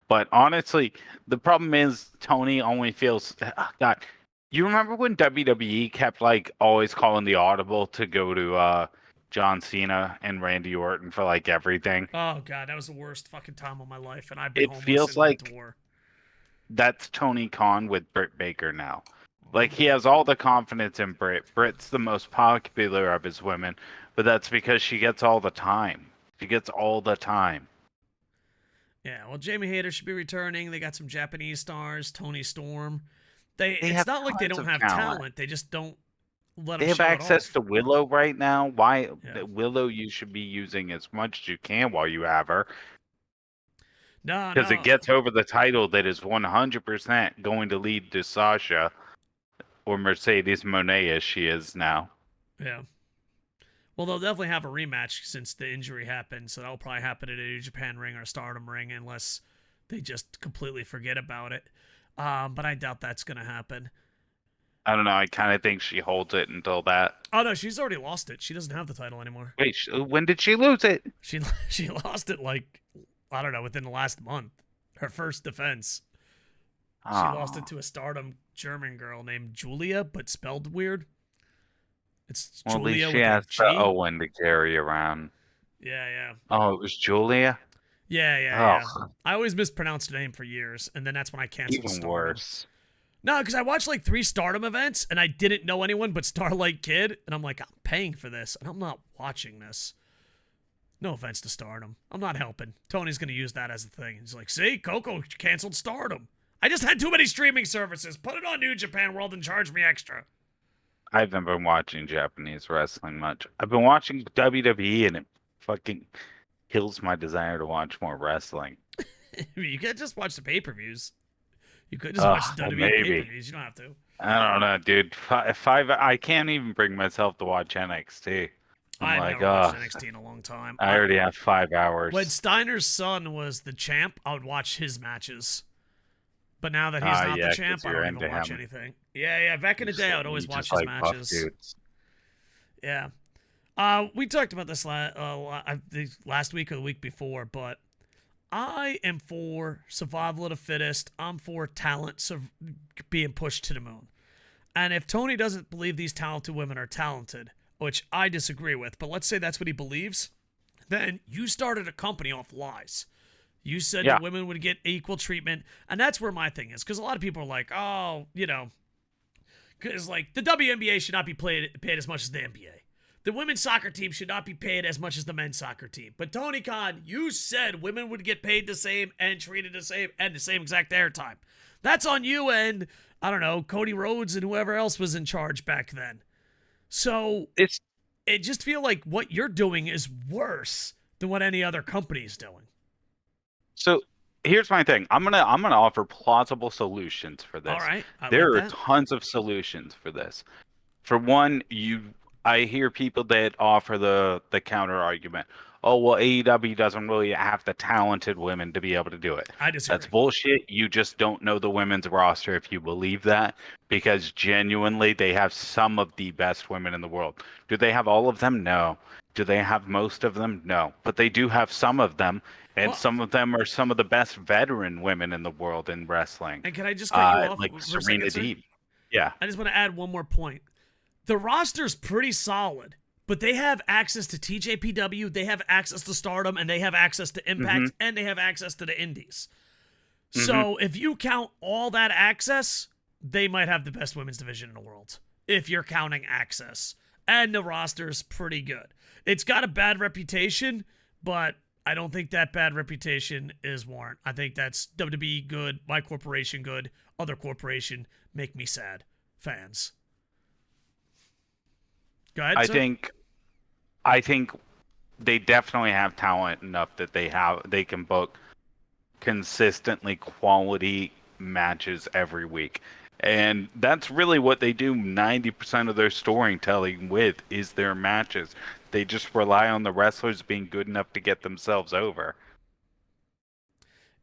But honestly, the problem is Tony only feels God. You remember when WWE kept like always calling the audible to go to John Cena and Randy Orton for like everything?
Oh, God, that was the worst fucking time of my life, and I've been
It
homeless
feels
and went
like
to war.
that's Tony Khan with Britt Baker now. Like he has all the confidence in Britt. Britt's the most popular of his women, but that's because she gets all the time. She gets all the time.
Yeah, well, Jamie Hayter should be returning. They got some Japanese stars, Tony Storm. It's
have
not like they
tons
don't
of
have
talent.
talent. They just don't let
They
them
have
show
access
it
to
off.
Willow right now. Why
Yeah.
Willow you should be using as much as you can while you have her.
No.
Because it gets over the title that is 100% going to lead to Sasha or Mercedes Moné as she is now.
Yeah. Well, they'll definitely have a rematch since the injury happened, so that'll probably happen at a New Japan ring or a Stardom ring unless they just completely forget about it. But I doubt that's going to happen.
I don't know. I kind of think she holds it until that.
Oh, no, she's already lost it. She doesn't have the title anymore.
Wait, when did she lose it?
She lost it, like, I don't know, within the last month. Her first defense. She lost it to a Stardom German girl named Julia, but spelled weird. It's
Well, at
Julia
least she
with
has
a G.
the Owen to carry around.
Yeah.
Oh, it was Julia?
Yeah. I always mispronounced her name for years, and then that's when I canceled
Even
Stardom.
worse.
No, because I watched like 3 Stardom events, and I didn't know anyone but Starlight Kid, and I'm like, I'm paying for this, and I'm not watching this. No offense to Stardom. I'm not helping. Tony's going to use that as a thing. He's like, see, Koco canceled Stardom. I just had too many streaming services. Put it on New Japan World and charge me extra.
I haven't been watching Japanese wrestling much. I've been watching WWE, and it fucking kills my desire to watch more wrestling.
You can't just watch the pay-per-views. You could just watch the WWE
maybe.
pay-per-views. You don't have to.
I don't know, dude. I can't even bring myself to watch NXT. I'm
I've
like,
never watched NXT in a long time.
I already have 5 hours.
When Steiner's son was the champ, I would watch his matches. But now that he's not the champ, I don't even watch anything. Yeah. Back in the day, I would always watch his matches. Yeah. We talked about this last week or the week before, but I am for survival of the fittest. I'm for talent being pushed to the moon. And if Tony doesn't believe these talented women are talented, which I disagree with, but let's say that's what he believes, then you started a company off lies. You said that women would get equal treatment, and that's where my thing is, because a lot of people are like, oh, because like the WNBA should not be paid as much as the NBA. The women's soccer team should not be paid as much as the men's soccer team. But Tony Khan, you said women would get paid the same and treated the same and the same exact airtime. That's on you and, I don't know, Cody Rhodes and whoever else was in charge back then. So
It's
it just feel like what you're doing is worse than what any other company is doing.
So here's my thing. I'm gonna offer plausible solutions for
All
this.
right, I like
There are
that.
tons of solutions for this. For one, I hear people that offer the counter argument. Oh well, AEW doesn't really have the talented women to be able to do it.
I
That's
disagree.
bullshit. You just don't know the women's roster if you believe that, because genuinely they have some of the best women in the world. Do they have all of them? No. Do they have most of them? No. But they do have some of them, and
Well,
some of them are some of the best veteran women in the world in wrestling.
and can I just cut you off
Like
for a second,
Serena
sir?
Deeb. Yeah.
I just want to add one more point. The roster's pretty solid, but they have access to TJPW, they have access to Stardom, and they have access to
Hmm.
Impact, and they have access to the Indies.
Hmm.
So if you count all that access, they might have the best women's division in the world. If you're counting access. And the roster's pretty good. It's got a bad reputation, but I don't think that bad reputation is warrant. I think that's WWE good, my corporation good, other corporation make me sad. Fans. Go ahead,
I
sir.
think I think they definitely have talent enough that they can book consistently quality matches every week. And that's really what they do 90% of their storytelling with is their matches. They just rely on the wrestlers being good enough to get themselves over.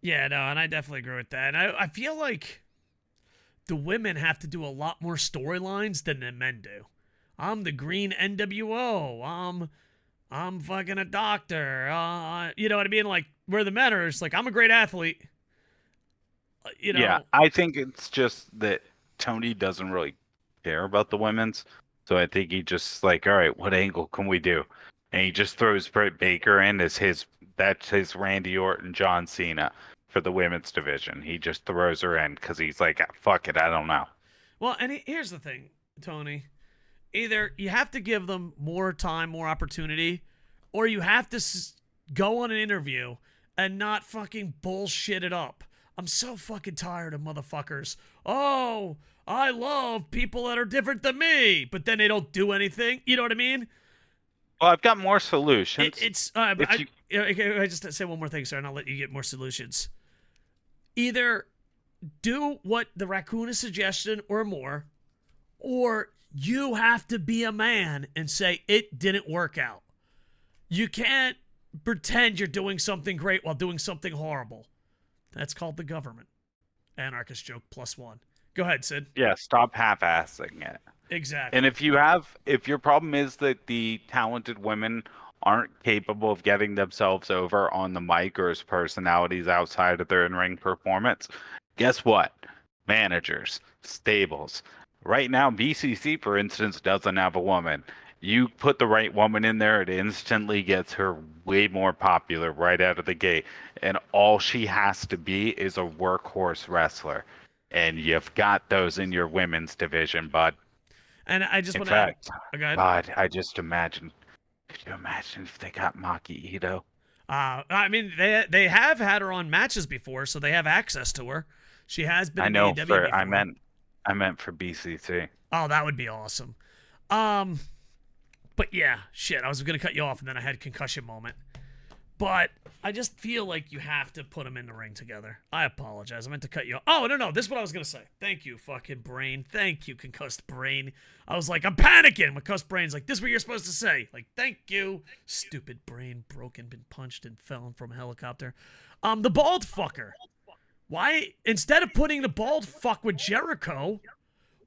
Yeah, no, and I definitely agree with that. And I feel like the women have to do a lot more storylines than the men do. I'm the green NWO. I'm fucking a doctor. You know what I mean? Like where the men are, it's like I'm a great athlete. You
Yeah,
know,
I think it's just that Tony doesn't really care about the women's. So I think he just like, all right, what angle can we do? And he just throws Britt Baker in as that's his Randy Orton, John Cena for the women's division. He just throws her in because he's like, "Ah, fuck it, I don't know."
well, and here's the thing, Tony. Either you have to give them more time, more opportunity, or you have to go on an interview and not fucking bullshit it up. I'm so fucking tired of motherfuckers. Oh, I love people that are different than me, but then they don't do anything. You know what I mean?
Well, I've got more solutions.
It's
If you
I just say one more thing, sir, and I'll let you get more solutions. Either do what the raccoon is suggesting or more, or you have to be a man and say it didn't work out. You can't pretend you're doing something great while doing something horrible. That's called the government. Anarchist joke +1. Go ahead, Sid.
Yeah, stop half-assing it. And
Exactly.
if your problem is that the talented women aren't capable of getting themselves over on the mic or as personalities outside of their in-ring performance, guess what? Managers, stables. Right now, BCC, for instance, doesn't have a woman. You put the right woman in there, it instantly gets her way more popular right out of the gate. And all she has to be is a workhorse wrestler. And you've got those in your women's division, bud.
And I just
In
want to add.
fact,
Go ahead.
God, I just imagine. Could you imagine if they got Maki Ito?
I mean, they have had her on matches before, so they have access to her. She has been
I
in
know
AEW
for
before.
I meant for BCC.
Oh, that would be awesome. Um, but yeah, shit. I was gonna cut you off, and then I had a concussion moment. But I just feel like you have to put them in the ring together. I apologize. I meant to cut you off. Oh, no. This is what I was going to say. Thank you, fucking brain. Thank you, concussed brain. I was like, I'm panicking. My concussed brain's like, this is what you're supposed to say. Like, thank you. Stupid brain, broken, been punched and fell from a helicopter. The bald fucker. Why, instead of putting the bald fuck with Jericho,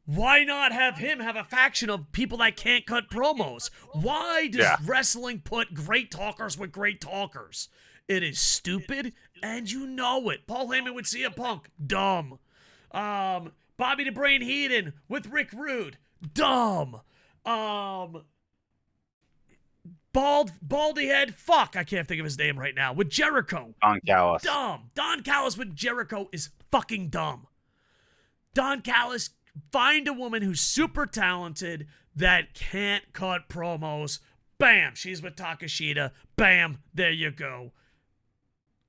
why not have him have a faction of people that can't cut promos? Why does wrestling put great talkers with great talkers? It is stupid, and you know it. Paul Heyman would see a Punk. Dumb. Bobby the Brain Heenan with Rick Rude. Dumb. Baldy head. Fuck, I can't think of his name right now. With Jericho.
Don Callis.
Dumb. Don Callis with Jericho is fucking dumb. Don Callis, find a woman who's super talented that can't cut promos. Bam, she's with Takashita. Bam, there you go.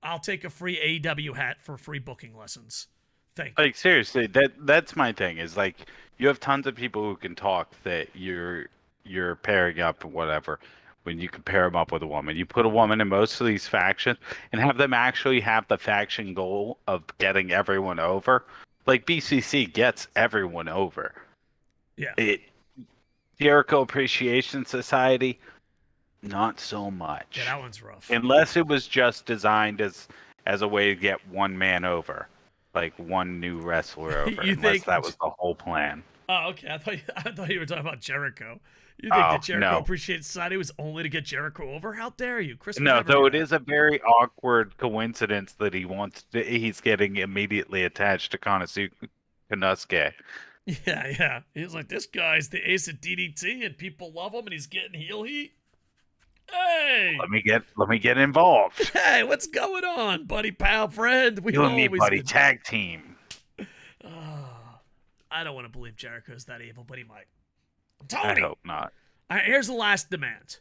I'll take a free AEW hat for free booking lessons. Thank you.
Like seriously, that's my thing. Is like you have tons of people who can talk that you're pairing up and whatever. When you can pair them up with a woman, you put a woman in most of these factions and have them actually have the faction goal of getting everyone over. Like BCC gets everyone over.
Yeah.
Jericho Appreciation Society, not so much.
Yeah, that one's rough.
Unless it was just designed as a way to get one man over, like one new wrestler over. Unless that was the whole plan.
Oh, okay. I thought you were talking about Jericho. You think that Jericho
no.
Appreciation Society was only to get Jericho over? How dare you, Chris?
No, though it is a very awkward coincidence that he's getting immediately attached to Konosuke.
Yeah. He's like, this guy's the ace of DDT, and people love him, and he's getting heel heat. Hey,
let me get involved.
Hey, what's going on, buddy, pal, friend?
You and me, buddy, tag team.
I don't want to believe Jericho's that evil, but he might. Tony!
I hope not.
All right, here's the last demand.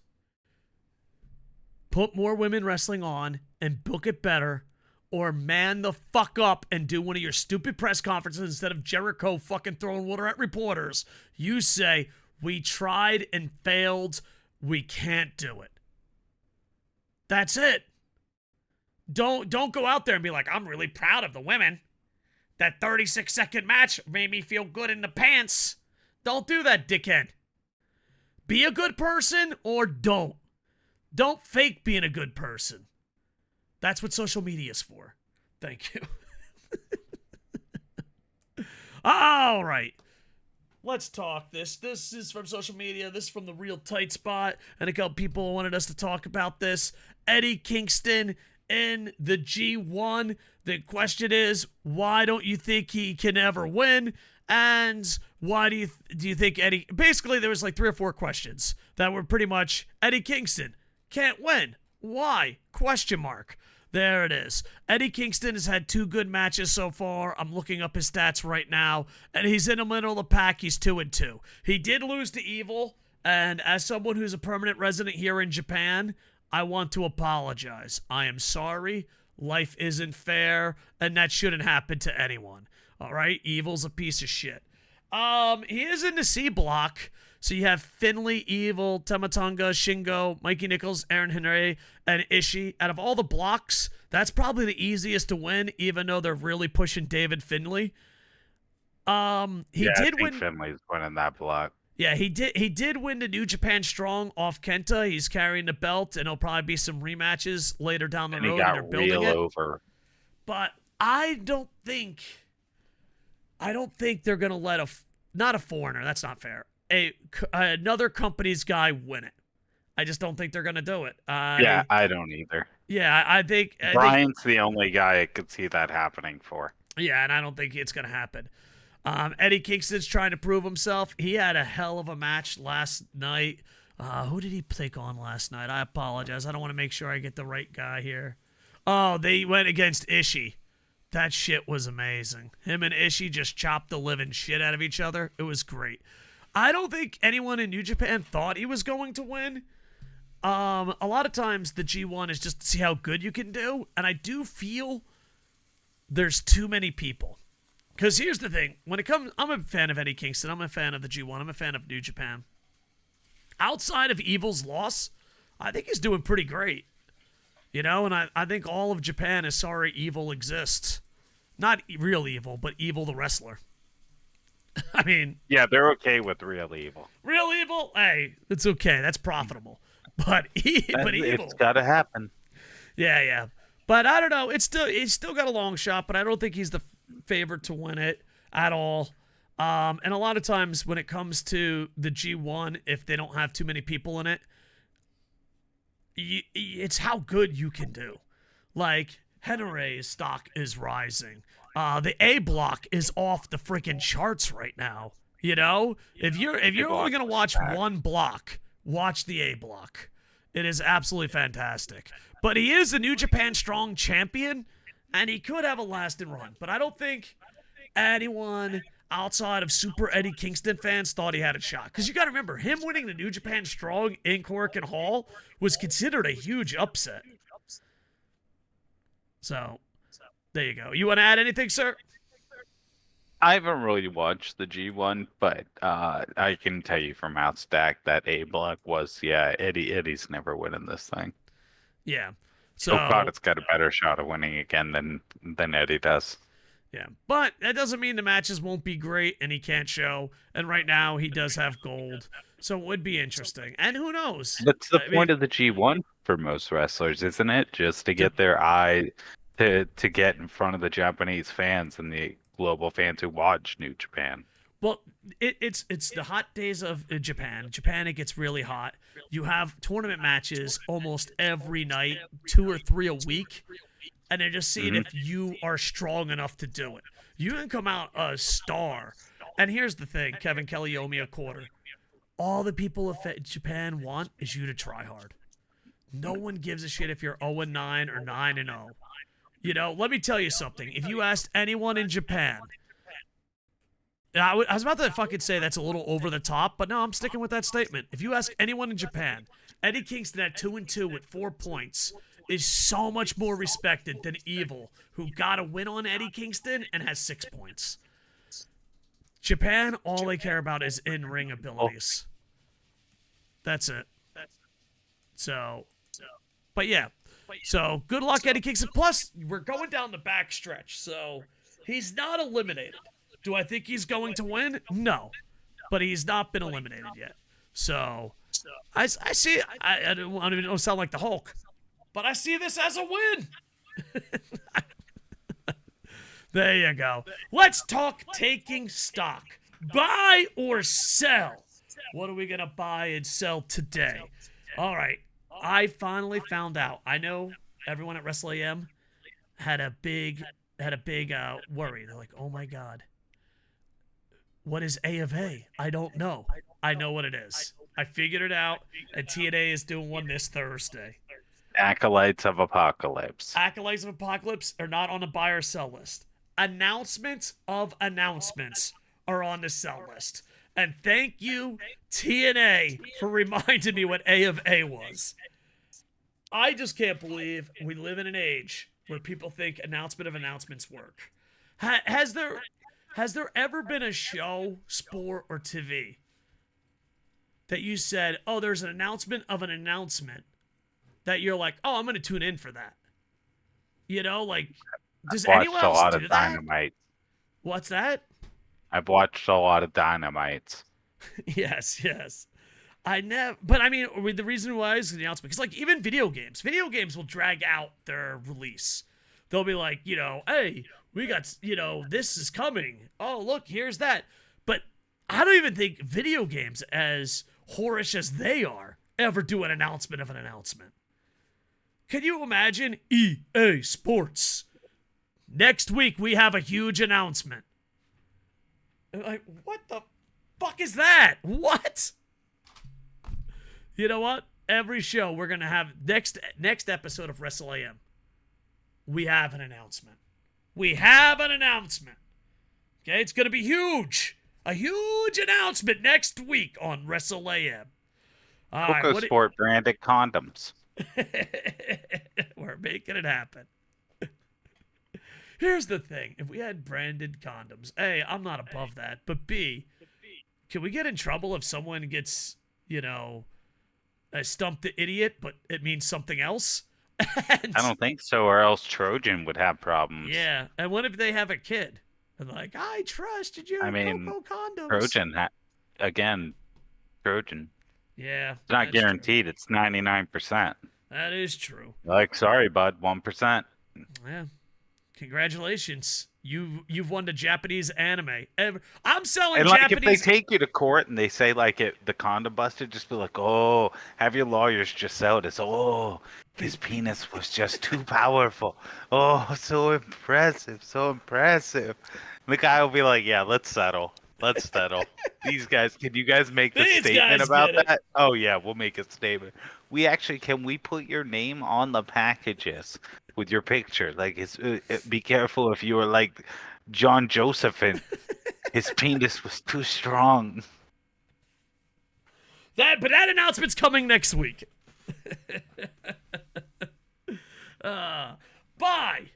Put more women wrestling on and book it better, or man the fuck up and do one of your stupid press conferences instead of Jericho fucking throwing water at reporters. You say, we tried and failed. We can't do it. That's it. Don't go out there and be like, I'm really proud of the women. That 36-second match made me feel good in the pants. Don't do that, dickhead. Be a good person or don't. Don't fake being a good person. That's what social media is for. Thank you. All right. Let's talk this. This is from social media. This is from the Real Tight Spot. And a couple people wanted us to talk about this. Eddie Kingston in the G1. The question is, why don't you think he can ever win? And why do you think Eddie... Basically, there was like 3 or 4 questions that were pretty much, Eddie Kingston can't win. Why? Question mark. There it is. Eddie Kingston has had 2 good matches so far. I'm looking up his stats right now. And he's in the middle of the pack. He's 2-2. He did lose to Evil. And as someone who's a permanent resident here in Japan, I want to apologize. I am sorry. Life isn't fair. And that shouldn't happen to anyone. All right? Evil's a piece of shit. He is in the C block. So you have Finley, Evil, Tamatonga, Shingo, Mikey Nichols, Aaron Henry, and Ishii. Out of all the blocks, that's probably the easiest to win, even though they're really pushing David Finley. I think
Finley's winning that block.
Yeah, he did win the New Japan Strong off Kenta. He's carrying the belt, and there'll probably be some rematches later down the road.
He got real over.
But I don't think they're gonna let not a foreigner. That's not fair. Another company's guy win it. I just don't think they're gonna do it.
I don't either.
Yeah, I think
Brian's the only guy I could see that happening for.
Yeah, and I don't think it's gonna happen. Eddie Kingston's trying to prove himself. He had a hell of a match last night. Who did he take on last night? I apologize. I don't want to make sure I get the right guy here. Oh, they went against Ishii. That shit was amazing. Him and Ishii just chopped the living shit out of each other. It was great. I don't think anyone in New Japan thought he was going to win. A lot of times the G1 is just to see how good you can do, and I do feel there's too many people. Because here's the thing. I'm a fan of Eddie Kingston. I'm a fan of the G1. I'm a fan of New Japan. Outside of Evil's loss, I think he's doing pretty great. You know, and I think all of Japan is sorry Evil exists. Not real Evil, but Evil the wrestler. I mean... Yeah,
they're okay with real Evil.
Real Evil? Hey, it's okay. That's profitable. But Evil...
It's got to happen.
Yeah. But I don't know. He's still got a long shot, but I don't think he's the favorite to win it at all. And a lot of times when it comes to the G1, if they don't have too many people in it, it's how good you can do. Like, Henry's stock is rising. The A block is off the freaking charts right now. You know, if you're only gonna watch one block, watch the A block. It is absolutely fantastic. But he is a New Japan Strong champion, and he could have a lasting run. But I don't think anyone outside of Super Eddie Kingston fans thought he had a shot. Because you got to remember, him winning the New Japan Strong in Korakuen Hall was considered a huge upset. So, there you go. You want to add anything, sir?
I haven't really watched the G1, but I can tell you from Outstack that A Block was, Eddie's never winning this thing.
Yeah.
Okada's
So,
got a better shot of winning again than Eddie does.
yeah. But that doesn't mean the matches won't be great and he can't show. And right now he does have gold. So it would be interesting. And who knows?
That's the
I
point
mean,
of the G1 for most wrestlers, isn't it? Just to
to,
get their eye to get in front of the Japanese fans and the global fans who watch New Japan.
well, it's the hot days of Japan. Japan, it gets really hot. You have tournament matches almost every night, 2 or 3 a week. And they're just seeing if you are strong enough to do it. You can come out a star. And here's the thing, Kevin Kelly owe me a quarter. All the people of Japan want is you to try hard. No one gives a shit if you're 0-9 or 9-0. You know, let me tell you something. If you asked anyone in Japan, I was about to fucking say that's a little over the top, but no, I'm sticking with that statement. If you ask anyone in Japan, Eddie Kingston at 2-2 with 4 points is so much more respected than Evil, who got a win on Eddie Kingston and has 6 points. Japan, all they care about is in-ring abilities. That's it. So, but yeah. So, good luck, Eddie Kingston. Plus, we're going down the back stretch, so he's not eliminated. Do I think he's going to win? No. But he's not been eliminated yet. So, I see it. I don't even sound like the Hulk, but I see this as a win. There you go. Let's talk taking stock. Buy or sell. What are we going to buy and sell today? All right. I finally found out. I know everyone at WrestleAM had a big worry. They're like, "Oh my god. What is A of A? I don't know." I know what it is. I figured it out, and TNA is doing one this Thursday.
Acolytes of Apocalypse.
Acolytes of Apocalypse are not on the buy or sell list. Announcements of announcements are on the sell list. And thank you, TNA, for reminding me what A of A was. I just can't believe we live in an age where people think announcement of announcements work. Has there ever been a show, sport, or TV that you said, oh, there's an announcement of an announcement that you're like, oh, I'm going to tune in for that? You know, like, does anyone
Watched a
else
lot
do
of
that?
Dynamite.
What's that?
I've watched a lot of Dynamites.
Yes. I never, but I mean, the reason why is the announcement, because like even video games will drag out their release. They'll be like, you know, hey, we got, you know, this is coming. Oh, look, here's that. But I don't even think video games, as whorish as they are, ever do an announcement of an announcement. Can you imagine EA Sports? Next week, we have a huge announcement. Like, what the fuck is that? What? You know what? Every show we're going to have, next episode of WrestleAM, we have an announcement. We have an announcement. Okay, it's going to be huge. A huge announcement next week on WrestleAM.
KocoSport branded condoms.
We're making it happen. Here's the thing. If we had branded condoms, A, I'm not above that, but B, can we get in trouble if someone gets, you know, stumped the idiot, but it means something else? And,
I don't think so, or else Trojan would have problems.
yeah, and what if they have a kid? And like, I trusted you, Coco condoms.
Trojan, again, Trojan.
Yeah.
It's not guaranteed. True. It's 99%.
That is true.
Like, sorry, bud, 1%.
Yeah. Congratulations. You've won the Japanese anime. I'm selling
and like
Japanese.
If they take you to court and they say like the condom busted, just be like, oh, have your lawyers just sell this. Oh, his penis was just too powerful. Oh, so impressive, so impressive. And the guy will be like, yeah, let's settle. These guys, can you guys make the statement about that? Oh yeah, we'll make a statement. Can we put your name on the packages with your picture? Like, be careful if you were like John Joseph and his penis was too strong.
But that announcement's coming next week. Buy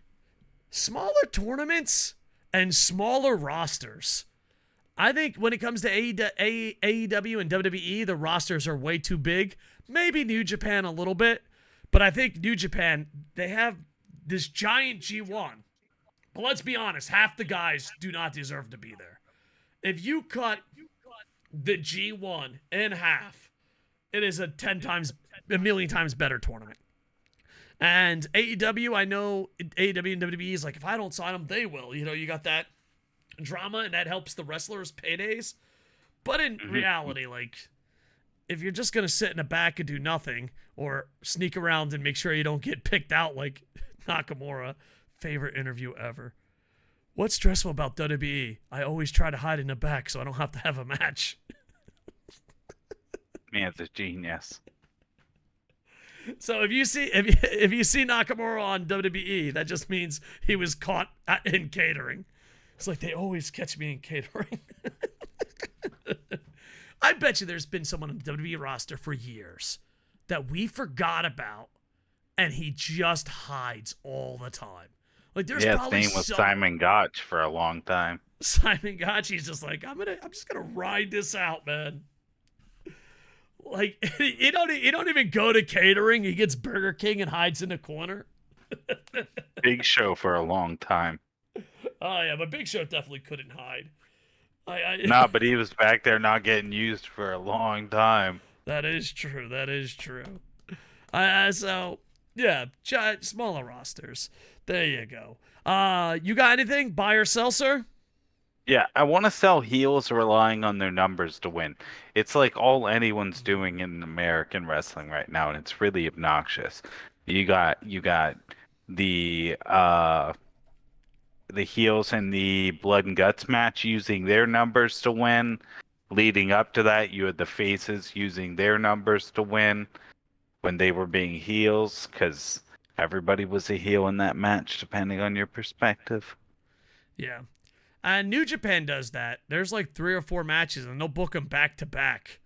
smaller tournaments and smaller rosters. I think when it comes to AEW and WWE, the rosters are way too big. Maybe New Japan a little bit, but I think New Japan, they have this giant G1. But let's be honest, half the guys do not deserve to be there. If you cut the G1 in half, it is a million times better tournament. And AEW, I know AEW and WWE is like, if I don't sign them, they will. You know, you got that drama, and that helps the wrestlers' paydays. But in reality, like, if you're just going to sit in the back and do nothing, or sneak around and make sure you don't get picked out like Nakamura, favorite interview ever. What's stressful about WWE? I always try to hide in the back so I don't have to have a match.
Man's a genius.
So if you see Nakamura on WWE, that just means he was caught in catering. It's like they always catch me in catering. I bet you there's been someone on the WWE roster for years that we forgot about, and he just hides all the time. Like there's probably
his name was Simon Gotch for a long time.
Simon Gotch, he's just like, I'm just gonna ride this out, man. Like you don't even go to catering. He gets Burger King and hides in the corner.
Big Show for a long time.
Oh yeah, but Big Show definitely couldn't hide.
No, but he was back there not getting used for a long time.
That is true. So yeah, smaller rosters. There you go. You got anything? Buy or sell, sir?
Yeah, I want to sell heels relying on their numbers to win. It's like all anyone's doing in American wrestling right now, and it's really obnoxious. You got the heels in the Blood and Guts match using their numbers to win. Leading up to that, you had the faces using their numbers to win when they were being heels, because everybody was a heel in that match, depending on your perspective.
Yeah. And New Japan does that. There's like 3 or 4 matches, and they'll book them back to back,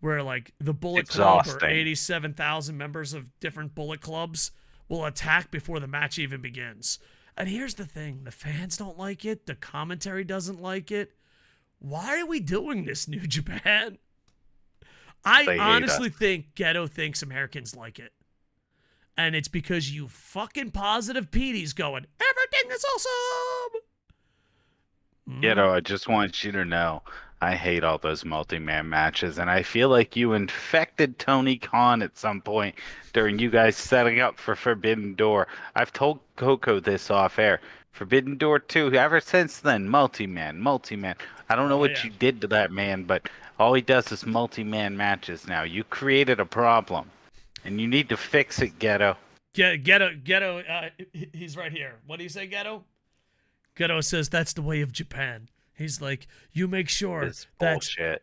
where like the Bullet Club or 87,000 members of different Bullet Clubs will attack before the match even begins. And here's the thing. The fans don't like it. The commentary doesn't like it. Why are we doing this, New Japan? I honestly think Ghetto thinks Americans like it. And it's because you fucking positive Petey's going, everything is awesome!
Ghetto, I just want you to know, I hate all those multi-man matches, and I feel like you infected Tony Khan at some point during you guys setting up for Forbidden Door. I've told Koco this off air. Forbidden Door 2, ever since then, multi-man. I don't know what you did to that man, but all he does is multi-man matches now. You created a problem, and you need to fix it, Ghetto.
Ghetto, he's right here. What do you say, Ghetto? Ghetto says that's the way of Japan. He's like, you make sure that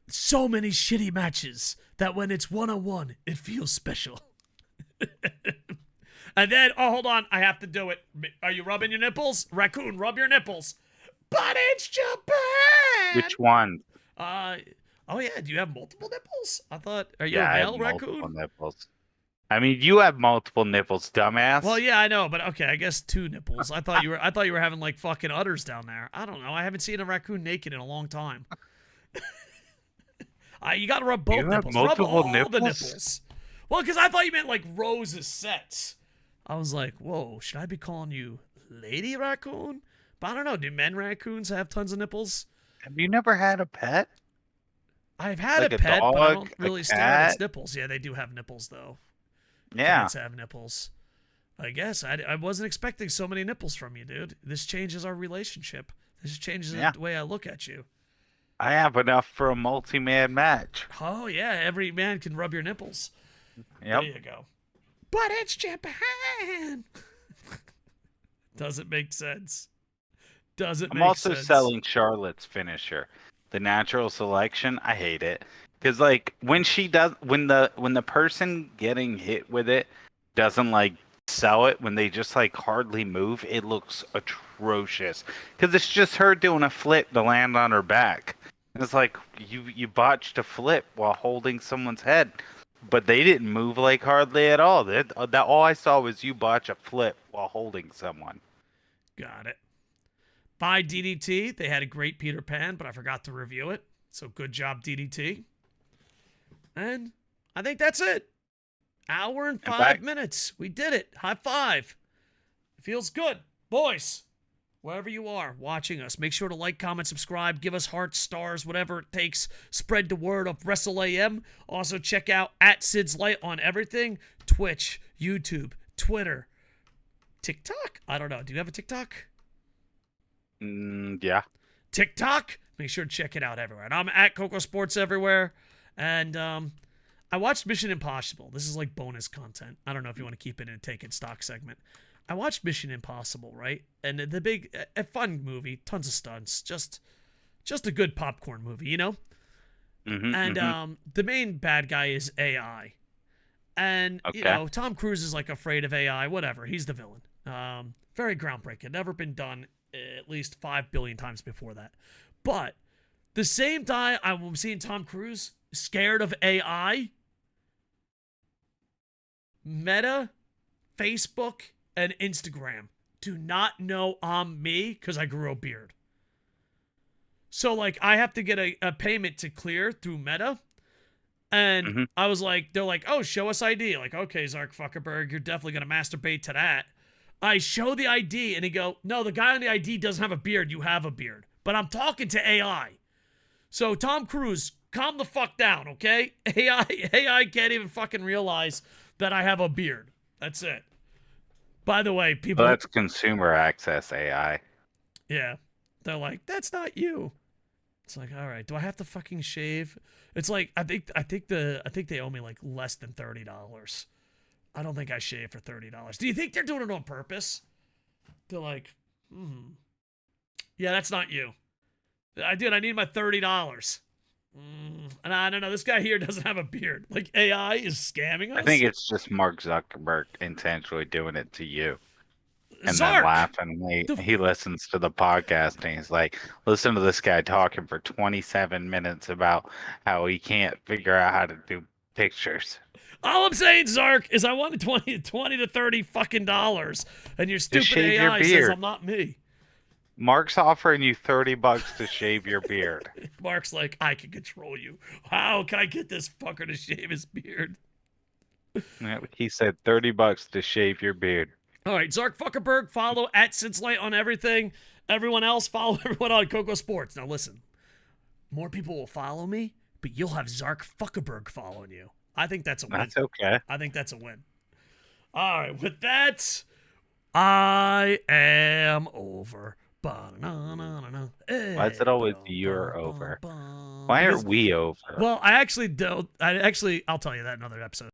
so many shitty matches that when it's 1-on-1, it feels special. And then, hold on, I have to do it. Are you rubbing your nipples? Raccoon, rub your nipples. But it's Japan!
Which one?
Oh yeah, do you have multiple nipples? I thought, are you a male raccoon?
Multiple nipples. I mean, you have multiple nipples, dumbass.
Well, yeah, I know, but okay, I guess 2 nipples. I thought you were having like fucking udders down there. I don't know. I haven't seen a raccoon naked in a long time. You gotta rub both nipples. Rub all the nipples. Well, because I thought you meant like rows of sets. I was like, whoa, should I be calling you Lady Raccoon? But I don't know. Do men raccoons have tons of nipples?
Have you never had a pet?
I've had a pet, but I don't really stare at its nipples. Yeah, they do have nipples, though.
Yeah.
Cats have nipples. I guess. I wasn't expecting so many nipples from you, dude. This changes our relationship. This changes the way I look at you.
I have enough for a multi-man match.
Oh, yeah. Every man can rub your nipples.
Yep.
There you go. But it's Japan! Doesn't make sense.
I'm also selling Charlotte's finisher. The natural selection, I hate it. Because like when the person getting hit with it doesn't like sell it, when they just like hardly move, it looks atrocious. Because it's just her doing a flip to land on her back. And it's like you botched a flip while holding someone's head, but they didn't move like hardly at all. That all I saw was you botch a flip while holding someone.
Got it. By DDT, they had a great Peter Pan, but I forgot to review it. So good job, DDT. And I think that's it. Hour and 5 minutes. We did it. High five. It feels good. Boys, wherever you are watching us, make sure to like, comment, subscribe, give us hearts, stars, whatever it takes. Spread the word of WrestleAM. Also, check out @SidsLight on everything. Twitch, YouTube, Twitter, TikTok. I don't know. Do you have a TikTok?
Yeah.
TikTok? Make sure to check it out everywhere. And I'm @KocoSports everywhere. And I watched Mission Impossible. This is like bonus content. I don't know if you want to keep it in a take it stock segment. I watched Mission Impossible, right? And the big, a fun movie, tons of stunts, just a good popcorn movie, you know? And the main bad guy is AI. And, you know, Tom Cruise is like afraid of AI, whatever. He's the villain. Very groundbreaking. Never been done at least 5 billion times before that. But the same time I'm seeing Tom Cruise scared of AI, Meta, Facebook, and Instagram do not know I'm me because I grew a beard. So, like, I have to get a payment to clear through Meta. And I was like, they're like, oh, show us ID. Like, okay, Zark Fuckerberg, you're definitely going to masturbate to that. I show the ID, and they go, no, the guy on the ID doesn't have a beard. You have a beard. But I'm talking to AI. So, Tom Cruise, calm the fuck down, okay? AI can't even fucking realize that I have a beard. That's it. By the way, people...
Well, that's consumer access AI.
Yeah. They're like, that's not you. It's like, all right, do I have to fucking shave? It's like, I think they owe me like less than $30. I don't think I shave for $30. Do you think they're doing it on purpose? They're like, yeah, that's not you. I need my $30. And I don't know, this guy here doesn't have a beard. Like, AI is scamming us?
I think it's just Mark Zuckerberg intentionally doing it to you. And
Zark!
then laughing. He listens to the podcast and he's like, listen to this guy talking for 27 minutes about how he can't figure out how to do pictures.
All I'm saying, Zark, is I wanted 20 to 30 fucking dollars, and your stupid AI says I'm not me.
Mark's offering you $30 to shave your beard.
Mark's like, I can control you. How can I get this fucker to shave his beard?
He said $30 to shave your beard.
All right, Zark Fuckerberg, follow @SidsLight on everything. Everyone else, follow everyone on KocoSports. Now listen, more people will follow me, but you'll have Zark Fuckerberg following you. I think that's a win.
That's okay.
I think that's a win. All right, with that, I am over.
Why is it always you're over? Why are we over?
Well, I actually don't. I'll tell you that in another episode.